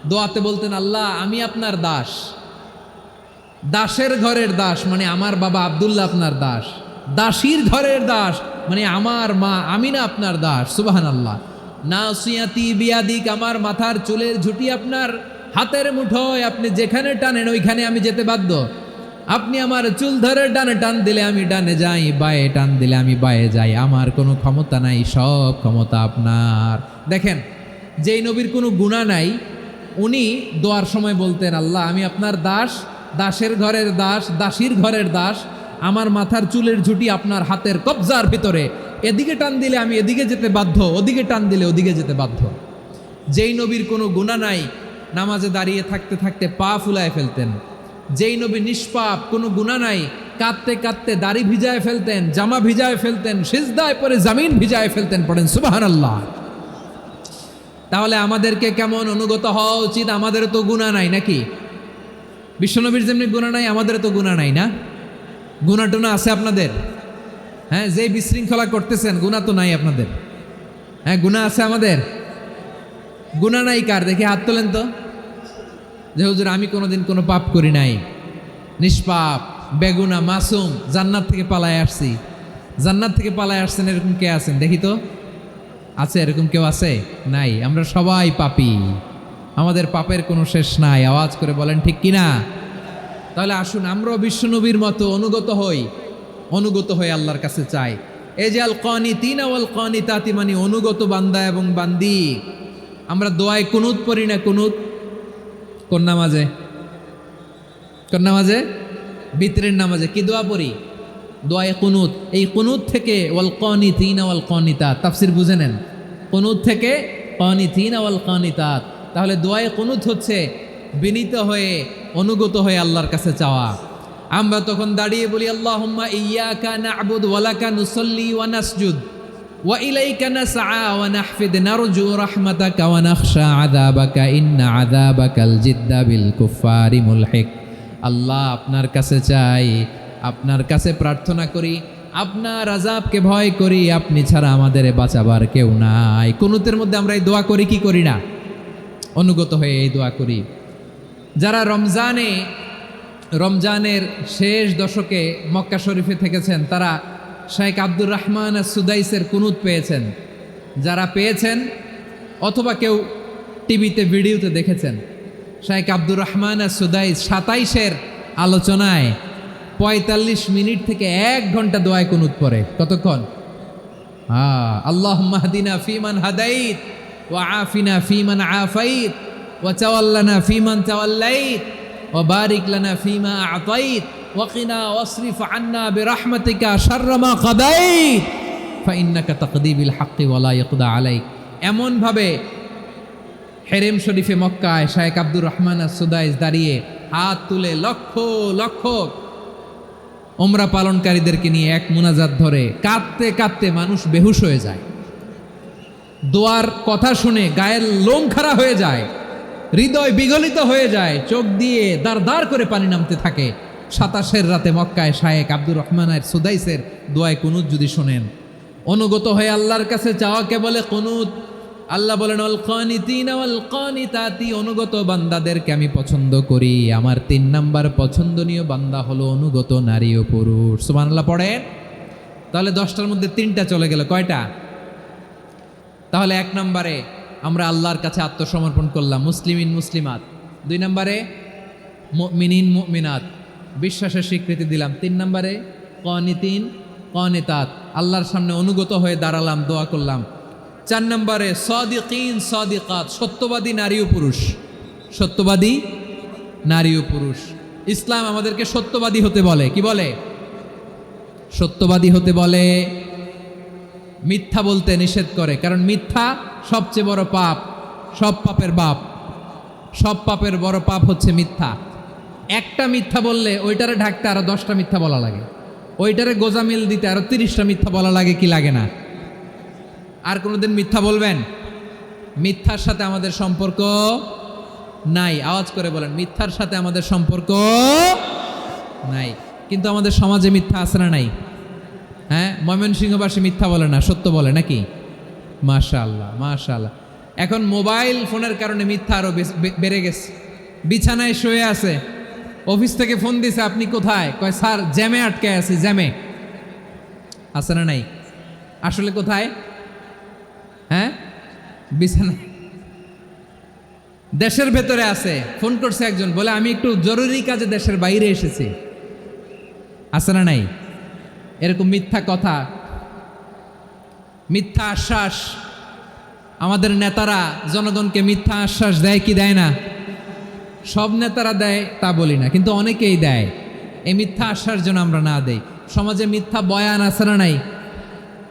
দোয়াতে বলতেন, আল্লাহ আমি আপনার দাস, দাসের ঘরের দাস মানে আমার বাবা আব্দুল্লাহ আপনার দাস, দাসীর ঘরের দাস মানে আমার মা আমিনা আপনার দাস। সুবহানাল্লাহ। নাসিয়াতি বিয়াদিক, আমার মাথার চুলের ঝুঁটি আপনার হাতের মুঠোয়, আপনি যেখানে টানেন ওইখানে আমি যেতে বাধ্য। আপনি আমার চুল ধরে ডানে টান দিলে আমি ডানে যাই, বায়ে টান দিলে আমি বায়ে যাই, আমার কোনো ক্ষমতা নাই, সব ক্ষমতা আপনার। দেখেন, যেই নবীর কোনো গুনাহ নাই, উনি দোয়ার সময় বলতেন, আল্লাহ আমি আপনার দাস, দাসের ঘরের দাস, দাসীর ঘরের দাস, আমার মাথার চুলের ঝুঁটি আপনার হাতের কবজার ভিতরে, এদিকে টান দিলে আমি এদিকে যেতে বাধ্য, ওদিকে টান দিলে ওদিকে যেতে বাধ্য। যেই নবীর কোনো গুনাহ নাই, নামাজে দাঁড়িয়ে থাকতে থাকতে পা ফুলায় ফেলতেন। যেই নবী নিষ্পাপ, কোনো গুনাহ নাই, কাঁদতে কাঁদতে দাড়ি ভিজায় ফেলতেন, জামা ভিজায় ফেলতেন, সিজদায় পরে জামিন ভিজায় ফেলতেন। পড়েন সুবহানাল্লাহ। তাহলে আমাদেরকে কেমন অনুগত হওয়া উচিত? আমাদের তো গুনাহ নাই নাকি? বিশ্বনবীর যেমনি গুনাহ নাই, আমাদের তো গুনাহ নাই না? গুনাহ টুনা আছে আপনাদের? হ্যাঁ, যে বিশৃঙ্খলা করতেছেন, গুনাহ তো নাই আপনাদের? হ্যাঁ, গুনাহ আছে আমাদের? গুনাহ নাই কার? দেখি হাত তোলেন তো, যে হুজুর আমি কোনোদিন কোনো পাপ করি নাই, নিষ্পাপ, বেগুনা, মাসুম, জান্নাত থেকে পালায় আসছি। জান্নাত থেকে পালায় আসছেন এরকম কে আছেন? দেখি তো, আছে এরকম কেউ? আছে? নাই। আমরা সবাই পাপী, আমাদের পাপের কোনো শেষ নাই। আওয়াজ করে বলেন ঠিক কিনা? তাহলে আসুন আমরাও বিশ্বনবীর মতো অনুগত হই, অনুগত হয়ে আল্লাহর কাছে চাই। এই যে আল কানিতিনা ওয়াল কানিতাতি, মানে অনুগত বান্দা এবং বান্দি। আমরা দোয়ায় কুনুত পড়ি না? কুনুত কোন নামাজে? কোন নামাজে? বিতরের নামাজে কি দোয়া পড়ি? দোয়ায়ে কুনুত। এই কুনুত থেকে ওয়াল কানিতিনা ওয়াল কানিতাত, তাফসীর বুঝে নেন। কুনুত থেকে কানিতিনা ওয়াল কানিতাত। তাহলে দোয়ায়ে কুনুত হচ্ছে বিনীত হয়ে, অনুগত হয়ে আল্লাহর কাছে চাওয়া। আমরা তখন দাঁড়িয়ে বলি, আল্লাহুম্মা ইয়্যাকা না'বুদু ওয়া লাকা নুসাল্লি ওয়া নাসজুদ ওয়া ইলাইকা নাসআ ওয়া নাহফিদ নারজু রাহমাতাকা ওয়া নাখশা আযাবাকা ইন্না আযাবাকাল জিদ্দা বিল কুফফারি মুলহিক। আল্লাহ আপনার কাছে চাই, আপনার কাছে প্রার্থনা করি, আপনার আযাবকে ভয় করি, আপনি ছাড়া আমাদের বাঁচাবার কেউ নাই। কুনুতের মধ্যে আমরা এই দোয়া করি কি করি না? অনুগত হয়ে এই দোয়া করি। যারা রমজানের শেষ দশকে মক্কা শরীফে থেকেছেন, তারা শাইখ আব্দুর রহমান সুদাইসের কুনুত পেয়েছেন। যারা পেয়েছেন অথবা কেউ টিভিতে ভিডিওতে দেখেছেন, শাইখ আব্দুর রহমান সুদাইস 27-এর আলোচনায় 45 মিনিট থেকে 1 ঘন্টা দোয়ায় কুনুত পড়ে। কতক্ষণ? আল্লাহুম্মা হদিনা ফিমান হাদাইত ওয়া আফিনা ফিমান আফাইত ওয়া তাওয়াল্লানা ফিমান তাওয়াল্লাইত ওয়া বারিক লানা ফিমা আ'তাইত ওয়া কিনা ওয়াসরিফ আন্না বিরহমাতিকা শাররা মা কাদাইত ফাইন্নাকা তাকদি বিল হাক্কি ওয়া লা ইয়াকদা আলাইক। এমন ভাবে হেরেম শরীফে মক্কায় শাইখ আব্দুর রহমান সুদাইস দাঁড়িয়ে হাত তুলে লক্ষ লক্ষ ওমরা পালনকারীদেরকে নিয়ে এক মুনাজাত ধরে কাঁদতে কাঁদতে মানুষ বেহুশ হয়ে যায়, দোয়ার কথা শুনে গায়ের লোম খাড়া হয়ে যায়, হৃদয় বিগলিত হয়ে যায়, চোখ দিয়ে দাঁড় দাঁড় করে পানি নামতে থাকে। 27 রাতে মক্কায় শায়েখ আব্দুর রহমানের সুদাইসের দোয়ায় কুনুত যদি শোনেন, অনুগত হয়ে আল্লাহর কাছে চাওয়াকে বলে কুনুত। আল্লাহ বলেন আল কানিতিনা ওয়াল কানিতাতি, অনুগত বান্দাদেরকে আমি পছন্দ করি। আমার 3 নাম্বার পছন্দনীয় বান্দা হলো অনুগত নারী ও পুরুষ। সুবহানাল্লাহ পড়েন। তাহলে 10টার মধ্যে 3টা চলে গেল, কয়টা? তাহলে 1 নম্বরে আমরা আল্লাহর কাছে আত্মসমর্পণ করলাম, মুসলিমিন মুসলিমাত। 2 নম্বরে মুমিনিন মুমিনাত, বিশ্বাসের স্বীকৃতি দিলাম। 3 নম্বরে কানিতিন কানিতাত, আল্লাহর সামনে অনুগত হয়ে দাঁড়ালাম, দোয়া করলাম। 4 নম্বরে সাদিকিন সাদিকাত, সত্যবাদী নারী ও পুরুষ। সত্যবাদী নারী ও পুরুষ। ইসলাম আমাদেরকে সত্যবাদী হতে বলে। কি বলে? সত্যবাদী হতে বলে। মিথ্যা বলতে নিষেধ করে, কারণ মিথ্যা সবচেয়ে বড় পাপ, সব পাপের বাপ। সব পাপের বড় পাপ হচ্ছে মিথ্যা। একটা মিথ্যা বললে ওইটারে ঢাকতে আরো 10টা মিথ্যা বলা লাগে, ওইটারে গোজামিল দিতে আরো 30টা মিথ্যা বলা লাগে, কি লাগে না? আর কোনোদিন মিথ্যা বলবেন? মিথ্যার সাথে আমাদের সম্পর্ক নাই। আওয়াজ করে বলেন, মিথ্যার সাথে আমাদের সম্পর্ক নাই। কিন্তু আমাদের সমাজে মিথ্যা আছে না নাই? হ্যাঁ, ময়মনসিংহবাসী মিথ্যা বলে না, সত্য বলে নাকি? মাশাআল্লাহ মাশাআল্লাহ। এখন মোবাইল ফোনের কারণে মিথ্যা আরো বেড়ে গেছে। বিছানায় শুয়ে আছে, অফিস থেকে ফোন দিছে, আপনি কোথায়? কয় স্যার জ্যামে আটকে আছি। জ্যামে আছে না নাই? আসলে কোথায়? হ্যাঁ, বিছানায়। দেশের ভেতরে আছে, ফোন করছে একজন, বলে আমি একটু জরুরি কাজে দেশের বাইরে এসেছি। আছে না নাই? এরকম মিথ্যা কথা, মিথ্যা আশ্বাস। আমাদের নেতারা জনগণকে মিথ্যা আশ্বাস দেয় কি দেয় না? সব নেতারা দেয় তা বলি না, কিন্তু অনেকেই দেয়। এই মিথ্যা আশ্বাস যেন আমরা না দেই। সমাজে মিথ্যা বয়ান আছে না নাই?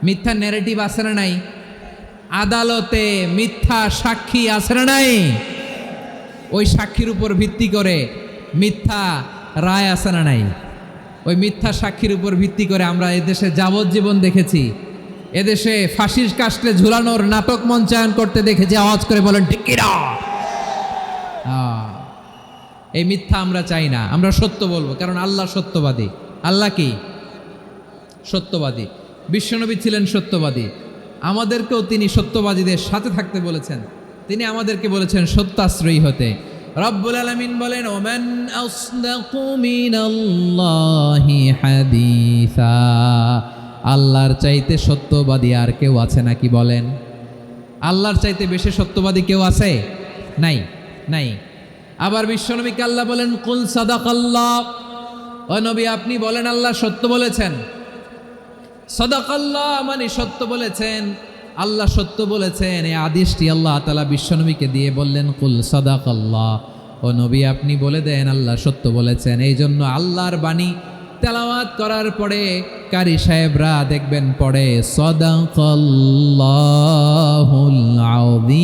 মিথ্যা ন্যারেটিভ আছে না নাই? আদালতে মিথ্যা সাক্ষী আছে না নাই? ওই সাক্ষীর উপর ভিত্তি করে মিথ্যা রায় আছে না নাই? ওই মিথ্যা সাক্ষীর উপর ভিত্তি করে আমরা এদেশে যাবজ্জীবন দেখেছি, এদেশে ফাঁসির কাস্টে ঝুলানোর নাটক মঞ্চায়ন করতে দেখেছি। আওয়াজ করে বলেন ঠিক কিনা? এই মিথ্যা আমরা চাই না, আমরা সত্য বলবো, কারণ আল্লাহ সত্যবাদী। আল্লাহ কি? সত্যবাদী। বিশ্বনবী ছিলেন সত্যবাদী, আমাদেরকেও তিনি সত্যবাদীদের সাথে থাকতে বলেছেন। তিনি আমাদেরকে বলেছেন সত্যাশ্রয়ী হতে। রব্বুল আলামিন বলেন ওমান আসদাকু মিনাল্লাহি হাদিসা, আল্লাহর চাইতে সত্যবাদী আর কেউ আছে নাকি বলেন? আল্লাহর চাইতে বেশি সত্যবাদী কেউ আছে? নাই, নাই। আবার বিশ্বনবীকে আল্লাহ বলেন কুল সাদাকাল্লাহ, ও নবী আপনি বলেন আল্লাহ সত্য বলেছেন। সাদাকাল্লাহ মানে সত্য বলেছেন, আল্লাহ সত্য বলেছেন। এই আদেশটি আল্লাহ তাআলা বিশ্বনবীকে দিয়ে বললেন কুল সাদাকাল্লাহ, ও নবী আপনি বলে দেন আল্লাহ সত্য বলেছেন। এই জন্য আল্লাহর বাণী তেলাওয়াত করার পরে কারি সাহেবরা দেখবেন পড়ে সাদাকাল্লাহুল আযীম।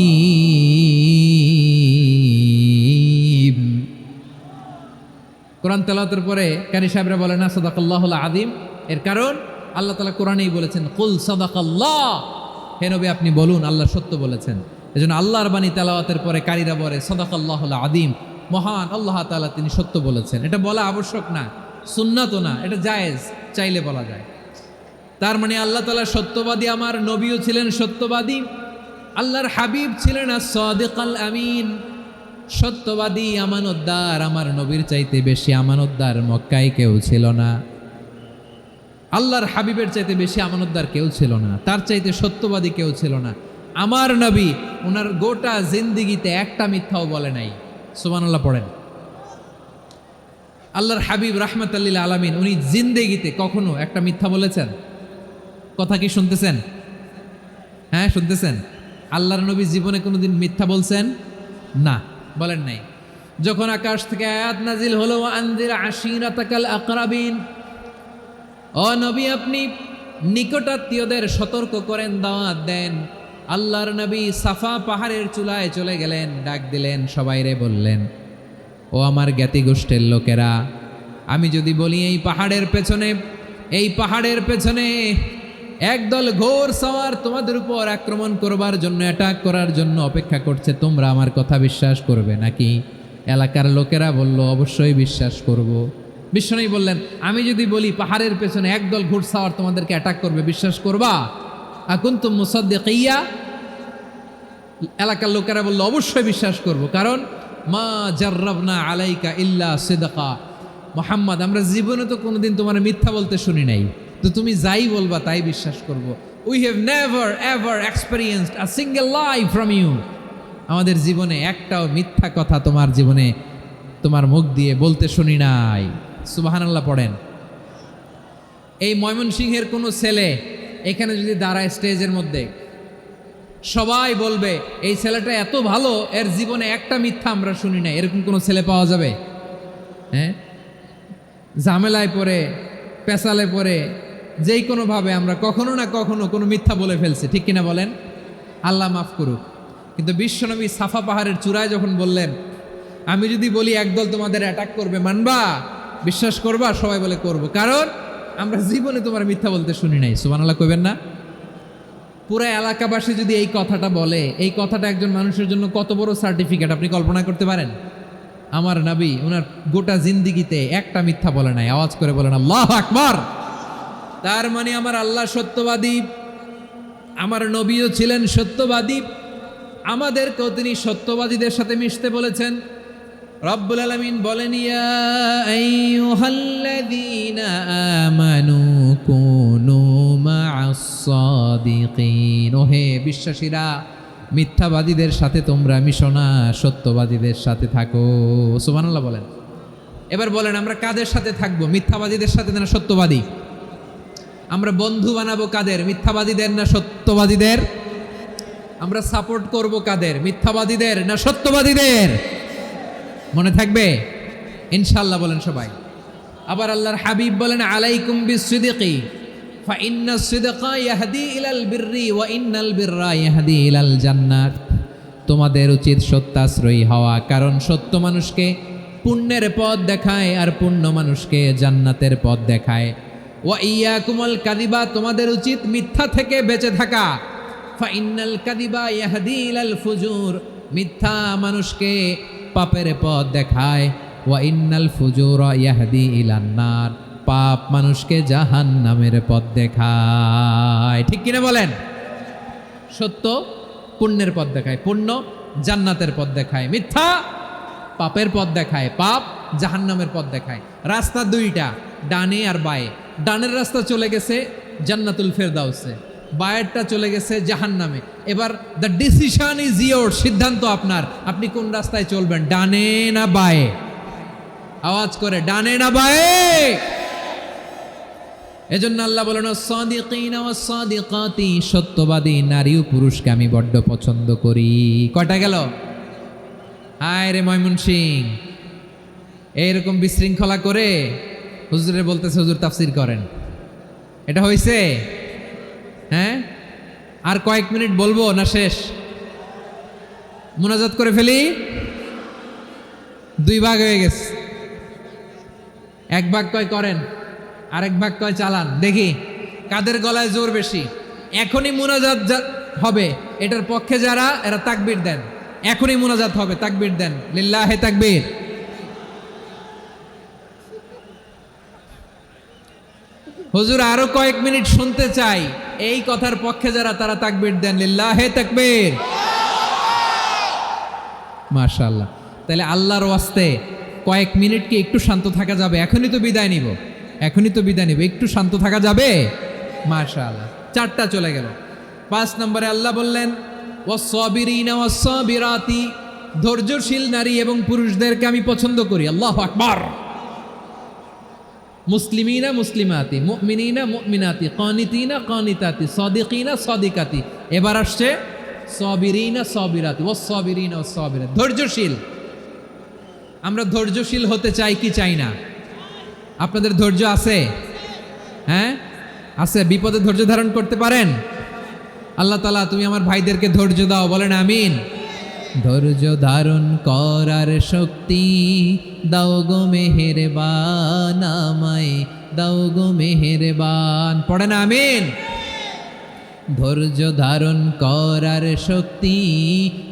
কোরআন তেলাওয়াতের পরে কারি সাহেবরা বলে না সাদাকাল্লাহুল আযীম, এর কারণ আল্লাহ তাআলা কোরআনেই বলেছেন কুল সাদাকাল্লাহ, হে নবী আপনি বলুন আল্লাহ সত্য বলেছেন। এজন্য আল্লাহর বাণী তেলাওয়াতের পরে কারীরা বলে সাদাকাল্লাহুল আযীম, মহান আল্লাহ তাআলা তিনি সত্য বলেছেন। এটা বলা আবশ্যক না, সুন্নাতও না, এটা জায়েজ, চাইলে বলা যায়। তার মানে আল্লাহ তাআলা সত্যবাদী, আমার নবীও ছিলেন সত্যবাদী, আল্লাহর হাবিব ছিলেন as-সাদিকাল আমিন, সত্যবাদী আমানতদার। আমার নবীর চাইতে বেশি আমানতদার মক্কায় কেউ ছিল না, আল্লাহর হাবিবের চাইতে বেশি আমানতদার কেউ ছিল না, তার চাইতে সত্যবাদী কেউ ছিল না। আমার নবী ওনার গোটা জিন্দিগিতে একটা মিথ্যাও বলে নাই। সুবহানাল্লাহ পড়েন। আল্লাহর হাবিব রাহমাতাল লিল আলামিন উনি জিন্দেগিতে কখনো একটা মিথ্যা বলেছেন? কথা কি শুনতেছেন? হ্যাঁ শুনতেছেন? আল্লাহর নবী জীবনে কোনোদিন মিথ্যা বলছেন? না, বলেন নাই। যখন আকাশ থেকে আয়াত নাজিল হলো আনজির আশিরাতাকাল আকরাবিন, ও নবী আপনি নিকটাত্মীয়দের সতর্ক করেন, দাওয়াত দেন। আল্লাহর নবী সাফা পাহাড়ের চূড়ায় চলে গেলেন, ডাক দিলেন, সবাইরে বললেন ও আমার জ্ঞাতি গোষ্ঠীর লোকেরা, আমি যদি বলি এই পাহাড়ের পেছনে একদল ঘোর সওয়ার তোমাদের উপর আক্রমণ করবার জন্য, অ্যাটাক করার জন্য অপেক্ষা করছে, তোমরা আমার কথা বিশ্বাস করবে নাকি? এলাকার লোকেরা বলল, অবশ্যই বিশ্বাস করব। বিশ্বনবী বললেন, আমি যদি বলি পাহাড়ের পেছনে একদল ঘোড়সাওয়ার তোমাদেরকে অ্যাটাক করবে, বিশ্বাস করবা? আকুনতুম মুসাদ্দিকিয়া? এলাকার লোকেরা বলল, অবশ্যই বিশ্বাস করব, কারণ মা জাররাবনা আলাইকা ইল্লা সিদকা। মুহাম্মদ, আমরা জীবনে তো কোনোদিন তোমার মিথ্যা বলতে শুনি নাই, তো তুমি যাই বলবা তাই বিশ্বাস করব। We have never ever experienced a single lie from you. আমাদের জীবনে একটাও মিথ্যা কথা তোমার জীবনে, তোমার মুখ দিয়ে বলতে শুনি নাই। সুবহানাল্লাহ পড়েন। এই ময়মনসিংহের কোনো ছেলে এখানে যদি দাঁড়ায় স্টেজের মধ্যে, সবাই বলবে এই ছেলেটা এত ভালো, এর জীবনে একটা মিথ্যা আমরা শুনি নাই। এরকম কোনো ছেলে পাওয়া যাবে? হ্যাঁ, ঝামেলায় পড়ে, পেশালে পড়ে, যেই কোনোভাবে আমরা কখনো না কখনো কোনো মিথ্যা বলে ফেলছি, ঠিক কিনা বলেন? আল্লাহ মাফ করুক। কিন্তু বিশ্বনবী সাফা পাহাড়ের চূড়ায় যখন বললেন, আমি যদি বলি একদল তোমাদের অ্যাটাক করবে, মানবা? বিশ্বাস করবা? সবাই বলে করব, কারণ আমরা জীবনে তোমার মিথ্যা বলতে শুনি নাই। সুবহানাল্লাহ কইবেন না? পুরো এলাকাবাসী যদি এই কথাটা বলে, এই কথাটা একজন মানুষের জন্য কত বড় সার্টিফিকেট আপনি কল্পনা করতে পারেন? আমার নবী ওনার গোটা জিন্দিগিতে একটা মিথ্যা বলে নাই। আওয়াজ করে বলেন আল্লাহু আকবার। তার মানে আমার আল্লাহ সত্যবাদী, আমার নবীও ছিলেন সত্যবাদী, আমাদেরকেও তিনি সত্যবাদীদের সাথে মিশতে বলেছেন। রব্বুল আলামিন বলেন, ইয়া আইয়ুহাল্লাযীনা আমানু কুনু মা'আস সাদিকিন। ওহে বিশ্বাসীরা, মিথ্যাবাদীদের সাথে তোমরা মিশো না, সত্যবাদীদের সাথে থাকো। সুবহানাল্লাহ বলেন। এবার বলেন, আমরা কাদের সাথে থাকবো? মিথ্যাবাদীদের সাথে না সত্যবাদী? আমরা বন্ধু বানাবো কাদের? মিথ্যাবাদীদের না সত্যবাদীদের? আমরা সাপোর্ট করব কাদের? মিথ্যাবাদীদের না সত্যবাদীদের? মনে থাকবে ইনশাআল্লাহ বলেন সবাই। আবার আল্লাহর হাবিব বলেন, আলাইকুম বিসসিদকি ফা ইন্নাস সিদকা ইয়াহদি ইলাল বিররি ওয়া ইন্নাল বিররা ইয়াহদি ইলাল জান্নাত। তোমাদের উচিত সত্যাশ্রয়ী হওয়া, কারণ সত্য মানুষকে পুণ্যের পথ দেখায় আর পুণ্য মানুষকে জান্নাতের পথ দেখায়। ওয়া ইয়াকুমুল কাযিবা, তোমাদের উচিত মিথ্যা থেকে বেঁচে থাকা। ফা ইন্নাল কাযিবা ইয়াহদি ইলাল ফুজুর, মিথ্যা মানুষকে পাপের পথ দেখায়। ওয়া ইন্নাল ফুজুরা ইয়াহদি ইলান নার, পাপ মানুষকে জাহান্নামের পথ দেখায়। ঠিক কিনা বলেন? সত্য পুণ্যের পথ দেখায়, পুণ্য জান্নাতের পথ দেখায়, মিথ্যা পাপের পথ দেখায়, পাপ জাহান্নামের পথ দেখায়। রাস্তা দুইটা, ডানে আর বায়ে। ডানের রাস্তা চলে গেছে জান্নাতুল ফেরদাউসে, বায়েরটা চলে গেছে জাহান্নামে। এবার দ্য ডিসিশন ইজ ইয়োর, সিদ্ধান্ত আপনার, আপনি কোন রাস্তায় চলবেন, ডানে না বায়ে? আওয়াজ করে, ডানে না বায়ে? এজন্য আল্লাহ বলেন, সাদিকিনা ওয়াস সাদিকাতি, সত্যবাদী নারী ও পুরুষকে আমি বড্ড পছন্দ করি। কয়টা গেল? হায় রে ময়মনসিং, এইরকম বিশৃঙ্খলা করে হুজুরে বলতেছে হুজুর তাফসির করেন, এটা হয়েছে? হ্যাঁ, আর কয়েক মিনিট বলবো না শেষ? মুনাজাত করে ফেলি। দুই ভাগ হয়ে গেছে, এক ভাগ কয় করেন, আরেক ভাগ কয় চালান। দেখি কাদের গলায় জোর বেশি। এখনই মুনাজাত হবে, এটার পক্ষে যারা, এরা তাকবীর দেন। এখনই মুনাজাত হবে, তাকবীর দেন, লিল্লাহে তাকবীর। হুজুর আরো কয়েক মিনিট শুনতে চাই, এই কথার পক্ষে যারা, তারা তাকবীর দেন, লিল্লাহে তাকবীর। মাশাআল্লাহ। তাহলে আল্লাহর ওয়াস্তে কয়েক মিনিট কি একটু শান্ত থাকা যাবে? এখনই তো বিদায় নিব, একটু শান্ত থাকা যাবে? মাশাআল্লাহ। 4টা চলে গেল। 5 নম্বরে আল্লাহ বললেন, ওয়াস-সাবিরিনা ওয়াস-সাবিরাতি, ধৈর্যশীল নারী এবং পুরুষদেরকে আমি পছন্দ করি। আল্লাহু আকবার। মুসলিমিনা মুসলিমাতি, মুমিনিনা মুমিনাতি, কানিতিনা কানিতাতি, সাদিকিনা সাদিকাতি। এবার আসছে সাবিরিনা সাবিরাতি, ওয়াস-সাবিরিনা ওয়াস-সাবিরাতি, ধৈর্যশীল। আমরা ধৈর্যশীল হতে চাই কি চাই না? আপনাদের ধৈর্য আছে? হ্যাঁ আছে? বিপদে ধৈর্য ধারণ করতে পারেন? আল্লাহ তাআলা তুমি আমার ভাইদেরকে ধৈর্য দাও, বলেন আমিন। ধৈর্য ধারণ করার শক্তি দাও গো মেহেরবান, আমায় দাও গো মেহেরবান। পড়েন আমিন। ধৈর্য ধারণ করার শক্তি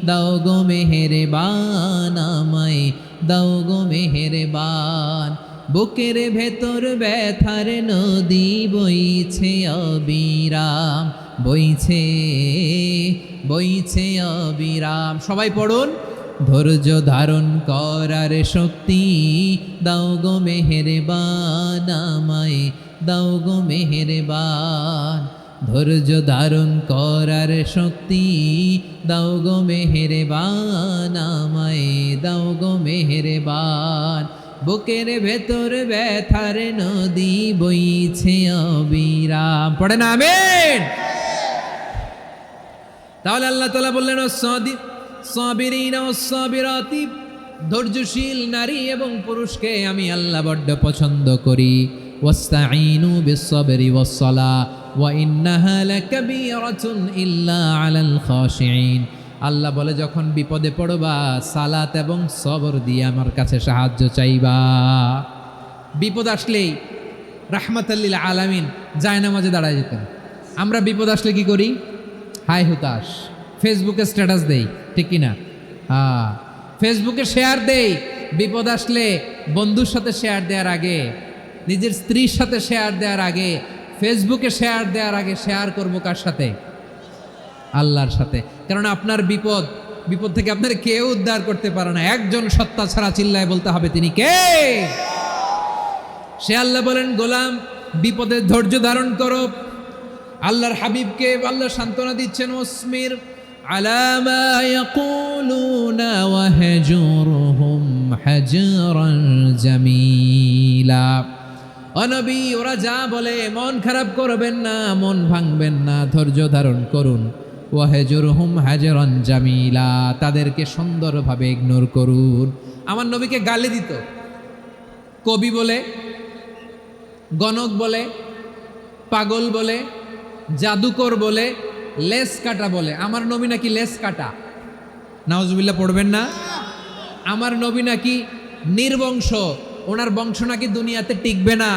দাও গো মেহেরবান, আমায় দাও গো মেহেরবান। বুকের ভেতর ব্যথার নদী বইছে অবিরাম, বইছে বইছে অবিরাম। সবাই পড়ুন। ধৈর্য ধারণ করার শক্তি দাও গো মেহেরবান, আমায় দাও গো মেহেরবান। ধৈর্য ধারণ করার শক্তি দাও গো মেহেরবান, আমায় দাও গো মেহেরবান। বুকের ভেতর ব্যথার নদী বইছে অবিরাম। পড়েন আমিন। তাহলে আল্লাহ তাআলা বললেন সাবিরিনা ওয়াস-সাবিরাতি, ধৈর্যশীল নারী এবং পুরুষকে আমি আল্লাহ বড্ড পছন্দ করি। ওয়াস্তাঈনু বিস-সাবরি ওয়াস-সালাহ ওয়া ইন্নাহা লাকাবীরাতুন ইল্লা আলাল খাশিঈন। আল্লাহ বলে যখন বিপদে পড়বা সালাত এবং সবর দিয়ে আমার কাছে সাহায্য চাইবা। বিপদ আসলেই রাহমাতাল লিল আলামিন জায়নামাজে দাঁড়ায় যেতেন। আমরা বিপদ আসলে কি করি? হাই হুতাশ, ফেসবুকে স্ট্যাটাস দেই, ঠিক কিনা? হ্যাঁ, ফেসবুকে শেয়ার দেই। বিপদ আসলে বন্ধুর সাথে শেয়ার দেওয়ার আগে, নিজের স্ত্রীর সাথে শেয়ার দেওয়ার আগে, ফেসবুকে শেয়ার দেওয়ার আগে শেয়ার করবো কার সাথে? আল্লাহর সাথে। কারণ আপনার বিপদ থেকে আপনার কেউ উদ্ধার করতে পারে না, একজন সত্তা ছাড়া। চিল্লায় বলতে হবে তিনি কে? সে আল্লাহ বলেন, গোলাম বিপদের ধৈর্য ধারণ করো। আল্লাহর হাবিবকে আল্লাহ সান্ত্বনা দিচ্ছেন, ওয়াসমির আলা মা ইয়াকুলুনা ওয়াহজুরহুম হাজরান জামিলা। ও নবী, ওরা যা বলে মন খারাপ করবেন না, মন ভাঙবেন না, ধৈর্য ধারণ করুন। ওয়াহজুরহুম হাজরান জামিলা, তাদেরকে সুন্দরভাবে ইগনোর করুন। আমার নবীকে গালি দিত কবি বলে, গণক বলে, পাগল বলে, জাদুকর বলে, লেস কাটা বলে। আমার নবী নাকি লেস কাটা, নাউজুবিল্লাহ পড়বেন না। আমার নবী নাকি নির্বংশ, ওনার বংশ নাকি দুনিয়াতে টিকবে না।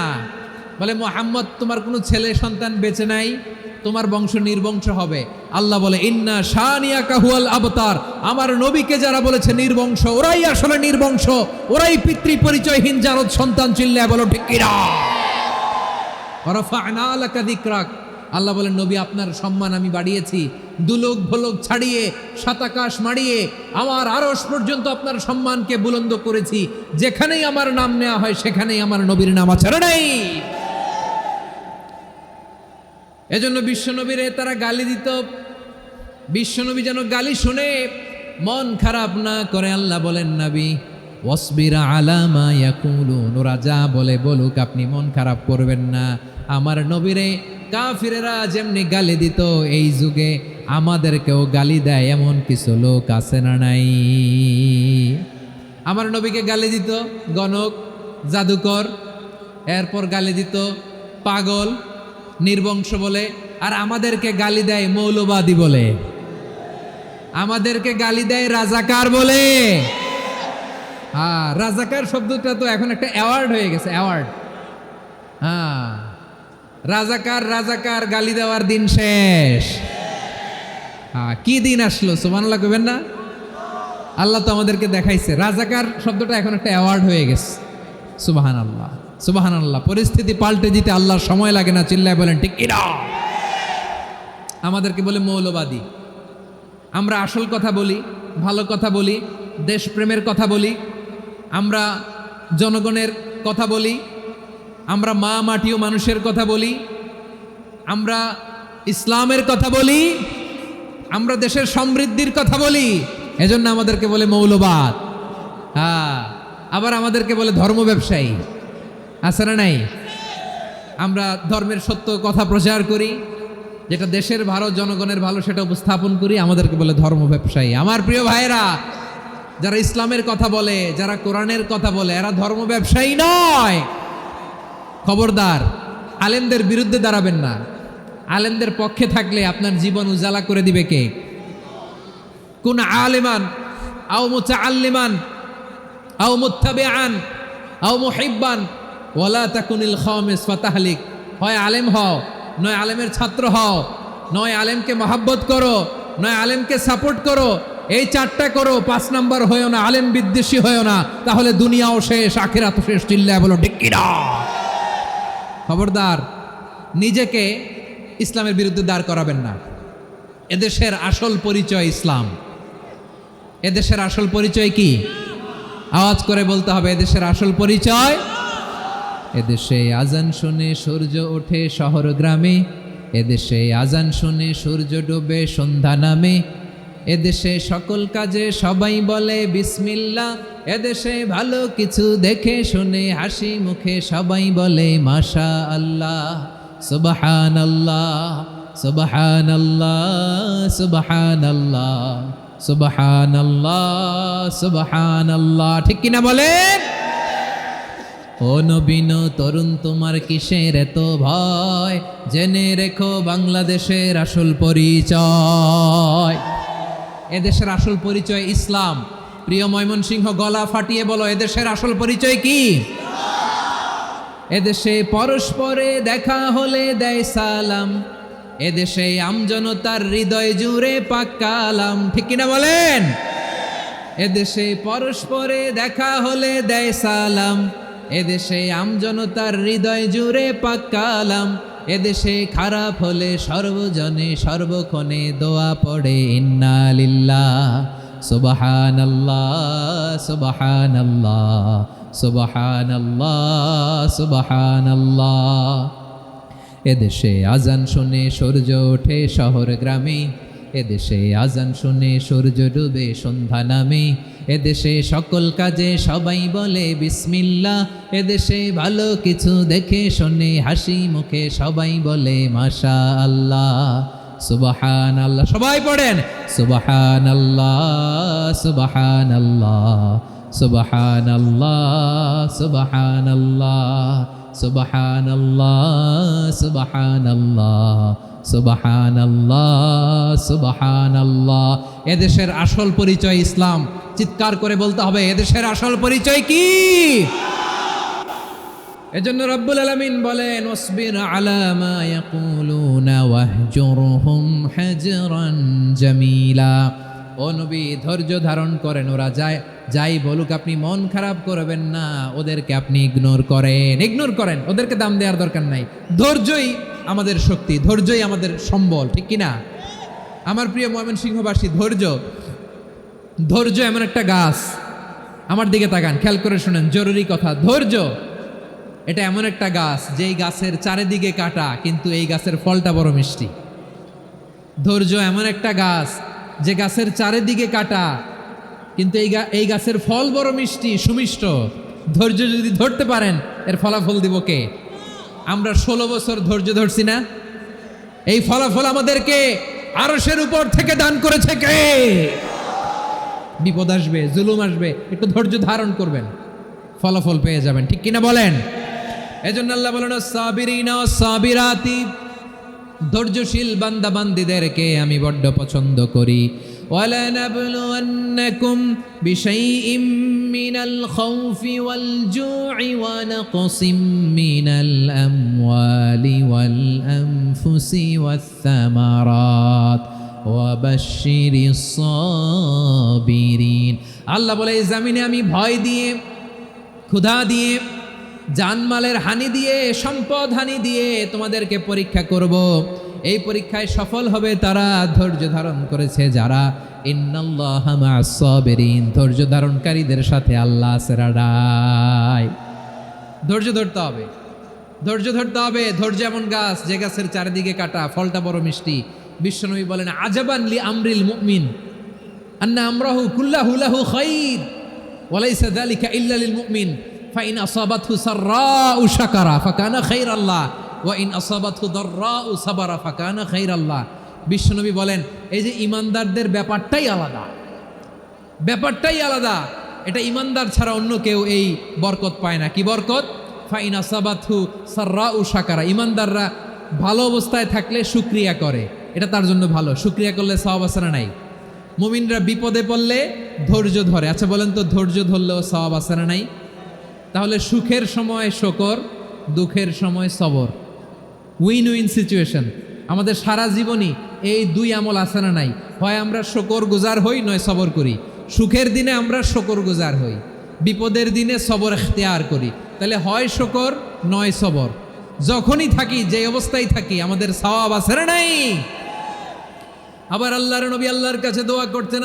বলে মুহাম্মদ, তোমার কোনো ছেলে সন্তান বেঁচে নাই, তোমার বংশ নির্বংশ হবে। আল্লাহ বলে ইন্না শানিয়াকা হুয়াল আবতার। আমার নবীকে যারা বলেছে নির্বংশ, ওরাই আসলে নির্বংশ, ওরাই পিতৃ পরিচয়হীন জারদ সন্তান। চিল্লায় বলো ঠিক কিনা? ওয়ারাফা'না লাকা যিকরাক। আল্লাহ বলেন, নবী আপনার সম্মান আমি বাড়িয়েছি, দুলোক ভোলোক ছাড়িয়ে, সাতাকাশ মাড়িয়ে আমার আরশ পর্যন্ত আপনার সম্মানকে বুলন্দ করেছি। যেখানেই আমার নাম নেওয়া হয় সেখানেই আমার নবীর নাম আছে, নাই? এজন্য বিশ্বনবীরে তারা গালি দিত। বিশ্বনবী যেন গালি শুনে মন খারাপ না করে। আল্লাহ বলেন, নবী ওয়াসবির আলা মা ইয়াকুলুন, ওরা যা বলে বলুক, আপনি মন খারাপ করবেন না। আমার নবীরে কাফিরেরা যেমনি গালি দিত, এই যুগে আমাদেরকেও গালি দেয় এমন কিছু লোক আছে না নাই? আমার নবীকে গালি দিত গণক, জাদুকর, এরপর গালি দিত পাগল, নির্বংশ বলে। আর আমাদেরকে গালি দেয় মৌলবাদী বলে, আমাদেরকে গালি দেয় রাজাকার বলে। হ্যাঁ, রাজাকার শব্দটা তো এখন একটা অ্যাওয়ার্ড হয়ে গেছে, অ্যাওয়ার্ড। হ্যাঁ, রাজাকার রাজাকার গালি দেওয়ার দিন শেষ। হ্যাঁ, কি দিন আসলো? সুবহানাল্লাহ কইবেন না? আল্লাহ তো আমাদেরকে দেখাইছে। রাজাকার শব্দটা এখন একটা অ্যাওয়ার্ড হয়ে গেছে। সুবহানাল্লাহ, সুবহানাল্লাহ। পরিস্থিতি পাল্টে দিতে আল্লাহর সময় লাগে না। চিল্লায় বলেন ঠিক কিনা? আমাদেরকে বলে মৌলবাদী। আমরা আসল কথা বলি, ভালো কথা বলি, দেশপ্রেমের কথা বলি, আমরা জনগণের কথা বলি, আমরা মা মাটি ও মানুষের কথা বলি, আমরা ইসলামের কথা বলি, আমরা দেশের সমৃদ্ধির কথা বলি। এজন্য আমাদেরকে বলে মৌলবাদ। হ্যাঁ, আবার আমাদেরকে বলে ধর্ম ব্যবসায়ী। আছে না নাই? আমরা ধর্মের সত্য কথা প্রচার করি, যেটা দেশের ভালো, জনগণের ভালো, সেটা উপস্থাপন করি। আমাদেরকে বলে ধর্ম ব্যবসায়ী। আমার প্রিয় ভাইরা, যারা ইসলামের কথা বলে, যারা কোরআনের কথা বলে, এরা ধর্ম ব্যবসায়ী নয়। খবরদার, আলেমদের বিরুদ্ধে দাঁড়াবেন না। আলেমদের পক্ষে থাকলে আপনার জীবন উজালা করে দিবে কে? কোন আলেমান আও মুতাআল্লিমান আও মুত্তাবিআন আও মুহিব্বান ওয়ালা তাকুনিল খামিস ফাতাহলিক। হয় আলেম হও, নয় আলেমের ছাত্র হও, নয় আলেমকে মহাব্বত করো, নয় আলেমকে সাপোর্ট করো, এই চারটা করো। 5 নাম্বার হয়েও না, আলেম বিদ্বেষী হয়েও না, তাহলে দুনিয়াও শেষ, আখিরাত শেষ। চিল্লায় বলো ঠিক কিনা? খবরদার, নিজেকে ইসলামের বিরুদ্ধে দাঁড় করাবেন না। এদেশের আসল পরিচয় ইসলাম। এদেশের আসল পরিচয় কি? আওয়াজ করে বলতে হবে, এদেশের আসল পরিচয়। এদেশে আজান শুনে সূর্য ওঠে শহর গ্রামে, এদেশে আজান শুনে সূর্য ডুবে সন্ধ্যা নামে, এদেশে সকল কাজে সবাই বলে বিসমিল্লাহ, এদেশে ভালো কিছু দেখে শুনে হাসি মুখে সবাই বলে মাশা আল্লাহ, সুবহানাল্লাহ সুবহানাল্লাহ সুবহানাল্লাহ সুবহানাল্লাহ সুবহানাল্লাহ। ঠিক কিনা বলেন? ও নবীন তরুণ, তোমার কিসের এত ভয়? জেনে রেখো বাংলাদেশের আসল পরিচয়। এদেশের আসল পরিচয় ইসলাম। প্রিয় ময়মনসিংহ, গলা ফাটিয়ে বলো, এদেশের আসল পরিচয় কি? এদেশে পরস্পরে দেখা হলে দেয় সালাম, এদেশে আমজনতার হৃদয় জুড়ে পাক কালাম। ঠিক কিনা বলেন? এদেশে পরস্পরে দেখা হলে দেয় সালাম, এদেশে আমজনতার হৃদয় জুড়ে পাক কালাম, এদেশে খারাপ হলে সর্বজনে সর্বক্ষণে দোয়া পড়ে ইন্না লিল্লাহ সুবহানাল্লাহ সুবহানাল্লাহ সুবহানাল্লাহ সুবহানাল্লাহ। এদেশে আজান শুনে সূর্য ওঠে শহর গ্রামে, এদেশে আজান শুনে সূর্য ডুবে সন্ধ্যা নামে, এদেশে সকল কাজে সবাই বলে বিসমিল্লাহ, এদেশে ভালো কিছু দেখে শুনে হাসি মুখে সবাই বলে মাশা আল্লাহ সুবহানাল্লাহ। সবাই পড়েন সুবহানাল্লাহ সুবহানাল্লাহ সুবহানাল্লাহ সুবহানাল্লাহ সুবহানাল্লাহ সুবহানাল্লাহ সুবহানাল্লাহ সুবহানাল্লাহ। এদেশের আসল পরিচয় ইসলাম। চিৎকার করে বলতে হবে, এদেশের আসল পরিচয় কি? এজন্য রব্বুল আলামিন বলেন, ওয়াসবির আলা মা ইয়াকুলুনা ওয়াহজুরহুম হাজরান জামিলা। ও নবী, ধৈর্য ধারণ করেন, ওরা যাই বলুক আপনি মন খারাপ করবেন না, ওদেরকে আপনি ইগনোর করেন, ওদেরকে দাম দেওয়ার দরকার নাই। ধৈর্যই আমাদের শক্তি, ধৈর্যই আমাদের সম্বল। ঠিক কিনা? আমার প্রিয় ময়মনসিংহবাসী, ধৈর্য এমন একটা গাছ। আমার দিকে তাকান, খেয়াল করে শুনেন, জরুরি কথা। ধৈর্য এটা এমন একটা গাছ, যেই গাছের চারিদিকে কাটা, কিন্তু এই গাছের ফলটা বড় মিষ্টি। ধৈর্য এমন একটা গাছ, যে গাছের চারিদিকে কাটা, কিন্তু এই গাছের ফল বড় মিষ্টি, সুমিষ্ট। ধৈর্য যদি ধরতে পারেন, এর ফলাফল দিব কে? আমরা 16 বছর ধৈর্য ধরছি না? এই ফলাফল আমাদেরকে আরশের উপর থেকে দান করেছে কে? বিপদ আসবে, জুলুম আসবে, একটু ধৈর্য ধারণ করবেন, ফলাফল পেয়ে যাবেন। ঠিক কিনা বলেন? এজন্য আল্লাহ বলেন, সাবিরিনা সাবিরাতি, ধৈর্যশীল বান্দা বান্দীদেরকে আমি বড্ড পছন্দ করি। وَلَنَبْلُوَنَّكُمْ بِشَيْءٍ مِّنَ الْخَوْفِ وَالْجُوعِ وَنَقْصٍ مِّنَ الْأَمْوَالِ وَالْأَنفُسِ وَالثَّمَرَاتِ وَبَشِّرِ الصَّابِرِينَ। আল্লাহ বলে, এই জমিনে আমি ভয় দিয়ে, ক্ষুধা দিয়ে, জানমালের হানি দিয়ে, সম্পদ হানি দিয়ে তোমাদেরকে পরীক্ষা করব। এই পরীক্ষায় সফল হবে তারা, ধৈর্য ধারণ করেছে যারা। ইন্নাল্লাহা মা'আস সাবিরিন, ধৈর্য ধারণকারীদের সাথে আল্লাহ আছে রাডাই। ধৈর্য ধরতে হবে, ধৈর্য ধরতে হবে। ধৈর্য এমন গাছ, যে গাছের চারিদিকে কাটা, ফলটা বড় মিষ্টি। বিশ্বনবী বলেন, আজাবান লি আমরিল মুমিন আন্না আমরাহু কুল্লাহু লাহু খাইর ওয়া লাইসা যালিকা ইল্লা লিল মুমিন ফাইন আসাবাতহু সাররাউ শাকারা ফাকানা খাইরাল্লাহ ওয়া ইন আসাবাতহু দাররাউ সাবারা ফাকানা খাইরাল্লাহ। বিশ্বনবী বলেন, এই যে ইমানদারদের ব্যাপারটাই আলাদা, ব্যাপারটাই আলাদা। এটা ইমানদার ছাড়া অন্য কেউ এই বরকত পায় না। কি বরকত? ফাইন আসাবাতহু সাররাউ শাকারা। ইমানদাররা ভালো অবস্থায় থাকলে শুকরিয়া করে, এটা তার জন্য ভালো। শুকরিয়া করলে সওয়াব আছে না নাই? মুমিনরা বিপদে পড়লে ধৈর্য ধরে। আচ্ছা বলেন তো, ধৈর্য ধরলেও সওয়াব আছে না নাই? তাহলে সুখের সময় শকর, দুঃখের সময় সবর, উইন উইন সিচুয়েশন। আমাদের সারা জীবনই এই দুই আমল আছে না নাই? হয় আমরা শকর গুজার হই, নয় সবর করি। সুখের দিনে আমরা শকর গুজার হই, বিপদের দিনে সবর ইখতিয়ার করি। তাহলে হয় শকর নয় সবর। যখনই থাকি, যে অবস্থায় থাকি, আমাদের সওয়াব আছে না নাই? আবার আল্লাহর নবী আল্লাহর কাছে দোয়া করতেন,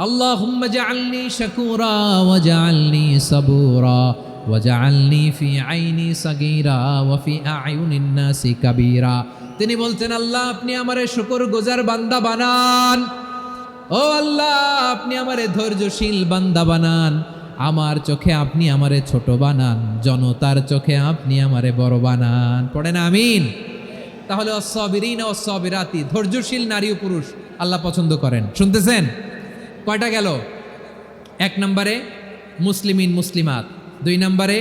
আল্লাহুম্মা জাআলনি শাকুরা ওয়া জাআলনি সাবুরা ওয়া জাআলনি ফি আইনি সাগীরা ওয়া ফি আ'য়ুনিন নাসি কাবীরা। তিনি বলতেন, আল্লাহ আপনি আমারে শুকরগুজার বান্দা বানান, ও আল্লাহ আপনি আমারে ধৈর্যশীল বান্দা বানান, আমার চোখে আপনি আমারে ছোট বানান, জনতার চোখে আপনি আমারে বড় বানান। পড়েন আমিন। তাহলে অস-সাবিরিনা ওয়াস-সাবিরাতি, ধৈর্যশীল নারী ও পুরুষ আল্লাহ পছন্দ করেন। শুনতেছেন? কয়টা গেল? 1 নম্বরে মুসলিমিন মুসলিমাত, 2 নম্বরে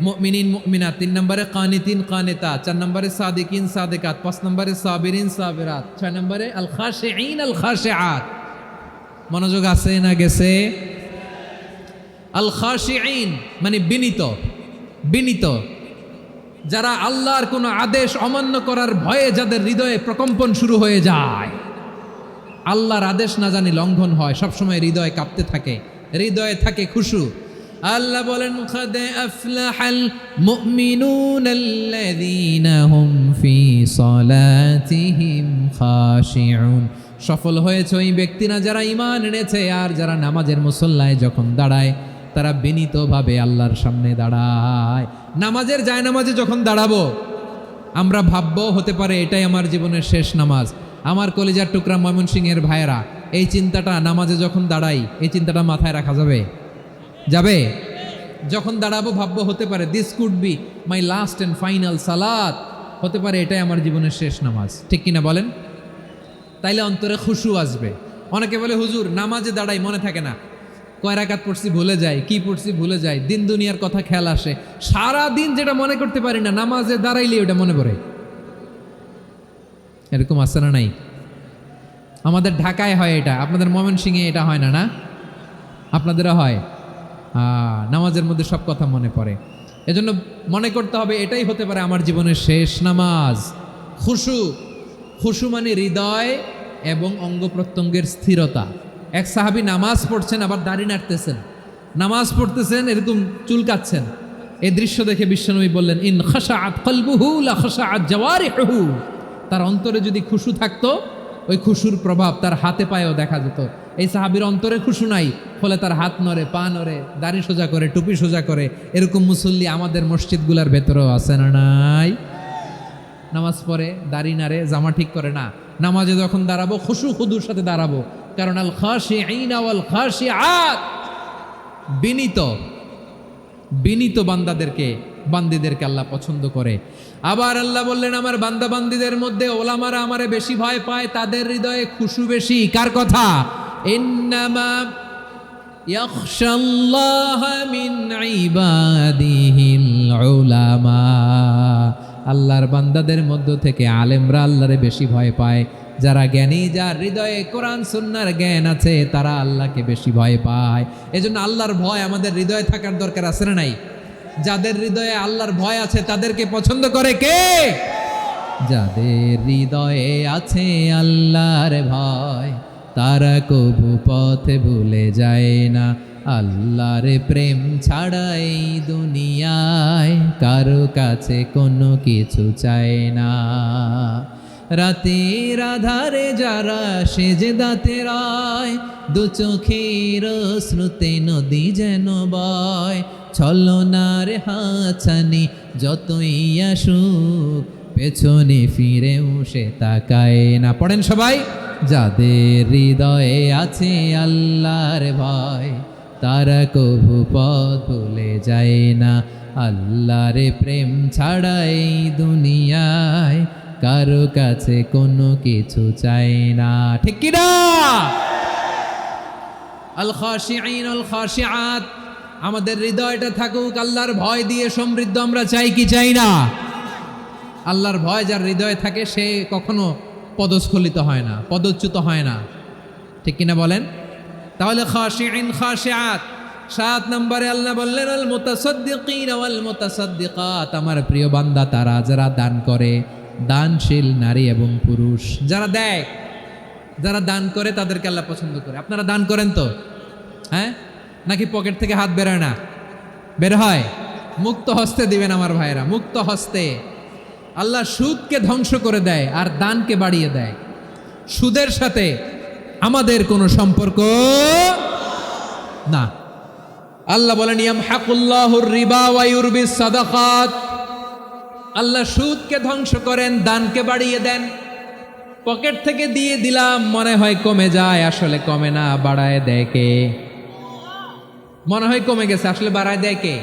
মুমিনিন মুমিনাত, 3 নম্বরে কানিতিন কানিতাত, 4 নম্বরে সাদিকিন সাদিকাত, 5 নম্বরে সাবিরিন সাবিরাত, 6 নম্বরে আল খাশিঈন আল খাশিআত। মনোযোগ আছে না গেছে? আল খাশিঈন মানে বিনীত, বিনীত, যারা আল্লাহর কোনো আদেশ অমান্য করার ভয়ে যাদের হৃদয়ে প্রকম্পন শুরু হয়ে যায়, আল্লাহর আদেশ না জানি লঙ্ঘন হয়, সবসময় হৃদয় কাঁপতে থাকে, হৃদয়ে থাকে খুশু। আল্লাহ বলেন, কাদ আফলাহাল মুমিনুনাল্লাযীনা হুম ফি সালাতিহিম খাশিউন। সফল হয়েছে ওই ব্যক্তিরা যারা ঈমান এনেছে আর যারা নামাজের মুসল্লায় যখন দাঁড়ায় তারা বিনীতভাবে আল্লাহর সামনে দাঁড়ায়। নামাজের জায়নামাজে যখন দাঁড়াবো আমরা ভাববো হতে পারে এটাই আমার জীবনের শেষ নামাজ। আমার কলিজার টুকরা ময়মনসিংহের ভাইয়েরা, এই চিন্তাটা নামাজে যখন দাঁড়াই, এই চিন্তাটা মাথায় রাখা যাবে? যাবে? যখন দাঁড়াবো ভাববো হতে পারে this could be my last and final সালাত, হতে পারে এটাই আমার জীবনের শেষ নামাজ। ঠিক কিনা বলেন? তাইলে অন্তরে খুশু আসবে। অনেকে বলে, হুজুর নামাজে দাঁড়াই মনে থাকে না, কয় রাকাত পড়ছি ভুলে যাই, কি পড়ছি ভুলে যাই, দিন দুনিয়ার কথা খেয়াল আসে, সারা দিন যেটা মনে করতে পারি না নামাজে দাঁড়াইলে ওটা মনে পড়ে। এরকম আছে না নাই? আমাদের ঢাকায় হয় এটা, আপনাদের ময়মনসিংহে এটা হয় না? না আপনাদেরও হয়? নামাজের মধ্যে সব কথা মনে পড়ে। এজন্য মনে করতে হবে এটাই হতে পারে আমার জীবনের শেষ নামাজ। খুশু, খুশু মানে হৃদয় এবং অঙ্গ প্রত্যঙ্গের স্থিরতা। এক সাহাবী নামাজ পড়ছেন আবার দাড়ি নাড়তেছেন, নামাজ পড়তেছেন এরকম চুলকাচ্ছেন। এই দৃশ্য দেখে বিশ্বনবী বললেন, ইন খাশাআত কলবুহু লা খাশাআত জাওয়ারিহুহু। তার অন্তরে যদি খুশু থাকতো, ওই খুশুর প্রভাব তার হাতে পায়েও দেখা যেত। এই সাহাবীর অন্তরে খুশু নাই, ফলে তার হাত নড়ে, পা নড়ে, দাড়ি সোজা করে, টুপি সোজা করে। এরকম মুসল্লি আমাদের মসজিদগুলোর ভেতরেও আছে না নাই? নামাজ পড়ে, দাড়ি নাড়ে, জামা ঠিক করে না, নামাজে যখন দাঁড়াবো খুশু খুদুর সাথে দাঁড়াবো। কারণ আল খাশিঈনা ওয়াল খাশিআত, বিনীত, বিনীত বান্দিদেরকে আল্লাহ পছন্দ করে। আবার আল্লাহ বললেন, আমার বান্দা বান্দিদের মধ্যে ওলামারা আমারে বেশি ভয় পায়, তাদের হৃদয়ে খুশু বেশি। কার কথা? ইন্নামা ইয়াখশাল্লাহা মিন ইবাদিহিল উলামা। আল্লাহর বান্দাদের মধ্য থেকে আলেমরা আল্লাহরে বেশি ভয় পায়। যারা জ্ঞানী, যার হৃদয়ে কোরআন সুন্নাহর জ্ঞান আছে, তারা আল্লাহকে বেশি ভয় পায়। এজন্য আল্লাহর ভয় আমাদের হৃদয়ে থাকার দরকার আছে না নাই? যাদের হৃদয়ে আল্লাহর ভয় আছে তাদেরকে পছন্দ করে কে? যাদের হৃদয়ে আছে আল্লাহর ভয়, তারা কবু পথ ভুলে যায় না। আল্লাহর প্রেম ছাড়া এই দুনিয়ায় কারো কাছে কোনো কিছু চায় না। রাতের আধারে যারা সেজদাতে রায়, দু চোখের শ্রুতে নদী যেন বয়। ছলনার হাতছানি যতই আসুক, পেছনে ফিরেও সে তাকায় না। পড়েন সবাই, যাদের হৃদয়ে আছে আল্লাহর ভয়, তারা কবু পথ ভুলে যায় না। আল্লাহর প্রেম ছাড়া এই দুনিয়ায় কারো কাছে কোনো কিছু চাই না। ঠিক কি না? আল খাশিঈন আল খাশিআত, আমাদের হৃদয়টা থাকুক আল্লাহর ভয় দিয়ে সমৃদ্ধ। আমরা চাই কি চাই না? আল্লাহর ভয় যার হৃদয়ে থাকে সে কখনো পদস্খলিত হয় না, পদচ্যুত হয় না। ঠিক কিনা বলেন? তাহলে খাশিঈন খাশিআত। 7 নম্বরে আল্লাহ বললেন আল মুতাসাদ্দিকিন ওয়াল মুতাসাদ্দিকাত, আমার প্রিয় বান্দা তারা যারা দান করে, দানশীল নারী এবং পুরুষ যারা দেয়, যারা দান করে তাদেরকে আল্লাহ পছন্দ করে। আপনারা দান করেন তো? হ্যাঁ, নাকি পকেট থেকে হাত বেরোয় না? বের হয়। মুক্ত হস্তে দিবেন আমার ভাইরা, মুক্ত হস্তে। আল্লাহ সুদকে ধ্বংস করে দেয় আর দানকে বাড়িয়ে দেয়। সুদের সাথে আমাদের কোনো সম্পর্ক না। আল্লাহ বলেন ইয়ামহাকুল্লাহুর রিবা ওয়া ইউরবিস সাদাকাত, আল্লাহ সুদকে ধ্বংস করেন, দানকে বাড়িয়ে দেন। পকেট থেকে দিয়ে দিলাম মনে হয় কমে যায়, আসলে কমে না, বাড়ায় দেয় কে? মনে হয় কমে গেছে, আসলে বাড়ায় দেয় কে?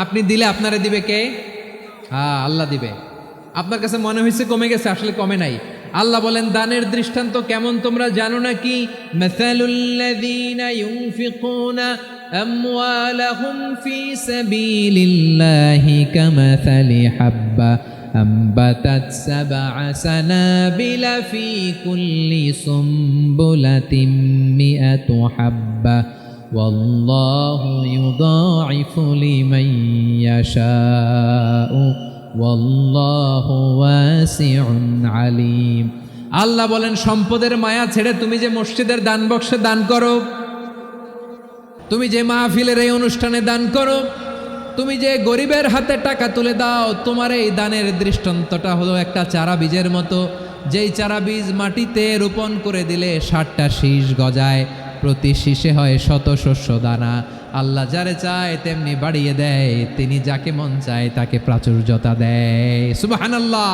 আপনি দিলে আপনারে দিবে কে? হ্যাঁ, আল্লাহ দিবে। আপনার কাছে মনে হয়েছে কমে গেছে, আসলে কমে নাই। আল্লাহ বলেন দানের দৃষ্টান্ত কেমন তোমরা জানো নাকি? মাসালুল্লাযীনা ইউনফিকুনা আমওয়ালাহুম ফি সাবিলিল্লাহি কামাসালি হাব্বা আম্বাতাত সাবআ সানাবিলা ফি কুল্লি সুমবুলাতিন মিআতু হাব্বা ওয়াল্লাহু ইউদাঈফু লিমান ইয়াশাউ ওয়াল্লাহু ওয়াসিউন আলিম। আল্লাহ বলেন সম্পদের মায়া ছেড়ে তুমি যে মসজিদের দান বক্সে দান করো, তুমি যে মাহফিলের এই অনুষ্ঠানে দান করো, তুমি যে গরিবের হাতে টাকা তুলে দাও, তোমার এই দানের দৃষ্টান্তটা হলো একটা চারা বীজের মতো। যেই চারা বীজ মাটিতে রোপণ করে দিলে 60টা শীষ গজায়, প্রতি শীষে হয় শত শস্য দানা। আল্লাহ যারে চায় তেমনি বাড়িয়ে দেয়, তিনি যাকে মন চায় তাকে প্রাচুর্যতা দেয়। সুবহানাল্লাহ,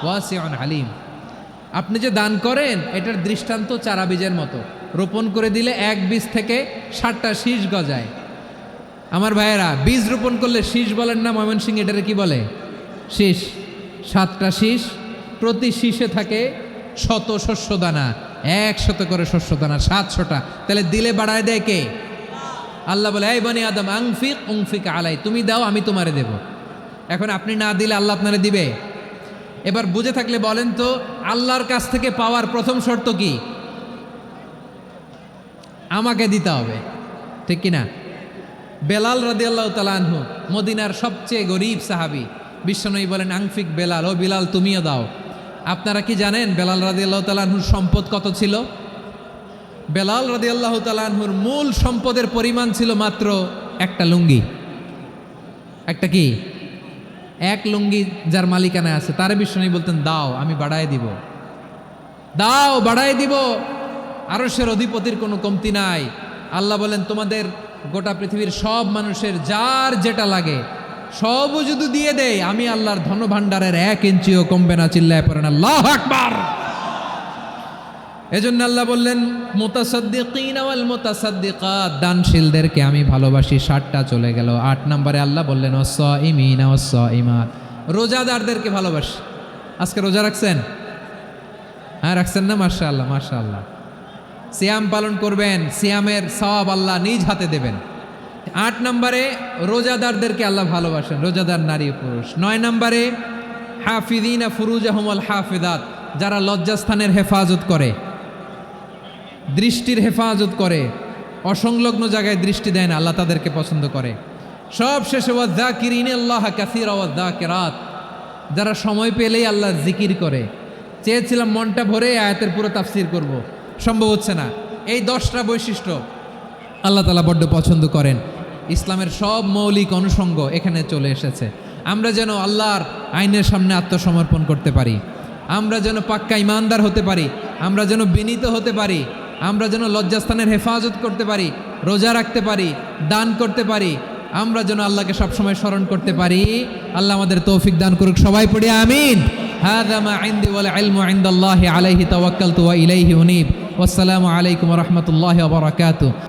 ওয়াসিউন আলিম। আপনি যে দান করেন এটার দৃষ্টান্ত চারা বীজের মতো, রোপণ করে দিলে এক বীজ থেকে 60টা শীষ গজায়। আমার ভাইয়েরা, বীজ রোপণ করলে শীষ বলেন না ময়মনসিংহ, এটারে কি বলে? শীষ। 7টা শীষ, প্রতি শীষে থাকে শত শস্য দানা, 100 করে শস্য দানা, 700টা। তাহলে দিলে বাড়ায় দেয় কে? আল্লাহ বলে এই বনি আদম আনফিক উনফিক আলাই, তুমি দাও আমি তোমারে দেব। এখন আপনি না দিলে আল্লাহ আপনারে দিবে? এবার বুঝে থাকলে বলেন তো, আল্লাহর কাছ থেকে পাওয়ার প্রথম শর্ত কি? আমাকে দিতে হবে, ঠিক কিনা? বেলাল রাদিয়াল্লাহু তাআলা আনহু, মদিনার সবচেয়ে গরিব সাহাবী, বিশ্বনবী বলেন আনফিক বেলাল, ও বিলাল তুমিও দাও। আপনারা কি জানেন বেলাল রাদিয়াল্লাহু তাআলা আনহুর সম্পদ কত ছিল? বেলাল রাদিয়াল্লাহু তাআলা আনহুর মূল সম্পদের পরিমাণ ছিল মাত্র একটা লুঙ্গি। একটা কি? এক লুঙ্গি যার মালিকানায় আছে, তারে বিশ্বনবী বলতেন দাও আমি বাড়ায় দিব, দাও বাড়ায় দিব। আরশের অধিপতির কোনো কমতি নাই। আল্লাহ বলেন তোমাদের গোটা পৃথিবীর সব মানুষের যার যেটা লাগে সবও যদি দিয়ে দেয়, আমি আল্লাহর ধনভাণ্ডারের 1 ইঞ্চিও কমবে না। চিল্লায় পড়েন আল্লাহু আকবার। এজন্য আল্লাহ বললেন মুতাসাদ্দিকিন ওয়াল মুতাসাদ্দিকাত, দানশীলদেরকে আমি ভালোবাসি। 60টা চলে গেল। 8 নম্বরে আল্লাহ বললেন ওয়াস-সাইমিনা ওয়াস-সাইমাত, রোজাদারদেরকে ভালোবাসি। আজকে রোজা রাখছেন? হ্যাঁ রাখছেন না? মাশাআল্লাহ মাশাআল্লাহ। সিয়াম পালন করবেন, সিয়ামের সওয়াব আল্লাহ নিজ হাতে দেবেন। 8 নম্বরে রোজাদারদেরকে আল্লাহ ভালোবাসেন, রোজাদার নারী পুরুষ। 9 নম্বরে হাফিযিনা ফুরুজাহুম ওয়াল হাফিযাত, যারা লজ্জাস্থানের হেফাজত করে, দৃষ্টির হেফাজত করে, অসংলগ্ন জায়গায় দৃষ্টি দেয় না, আল্লাহ তাদেরকে পছন্দ করে। সব শেষে ওয়ায-যাকিরিনাল্লাহ কাসীরা ওয়ায-যাকিরাত, যারা সময় পেলেই আল্লাহর জিকির করে। চেয়েছিলাম মনটা ভরে আয়াতের পুরো তাফসীর করব, সম্ভব হচ্ছে না। এই 10টা বৈশিষ্ট্য আল্লাহ তাআলা বড্ড পছন্দ করেন। ইসলামের সব মৌলিক অনুষঙ্গ এখানে চলে এসেছে। আমরা যেন আল্লাহর আইনের সামনে আত্মসমর্পণ করতে পারি, আমরা যেন পাক্কা ইমানদার হতে পারি, আমরা যেন বিনীত হতে পারি, আমরা যেন লজ্জাস্থানের হেফাজত করতে পারি, রোজা রাখতে পারি, দান করতে পারি, আমরা যেন আল্লাহকে সবসময় স্মরণ করতে পারি। আল্লাহ আমাদের তৌফিক দান করুক। সবাই পড়ি আমিন। হাযা মা ইনদি ওয়াল ইলমু ইনদাল্লাহি আলাইহি তাওয়াক্কালতু ওয়া ইলাইহি উনীব। ওয়াসসালামু আলাইকুম ওয়া রাহমাতুল্লাহি ওয়া বারাকাতুহু।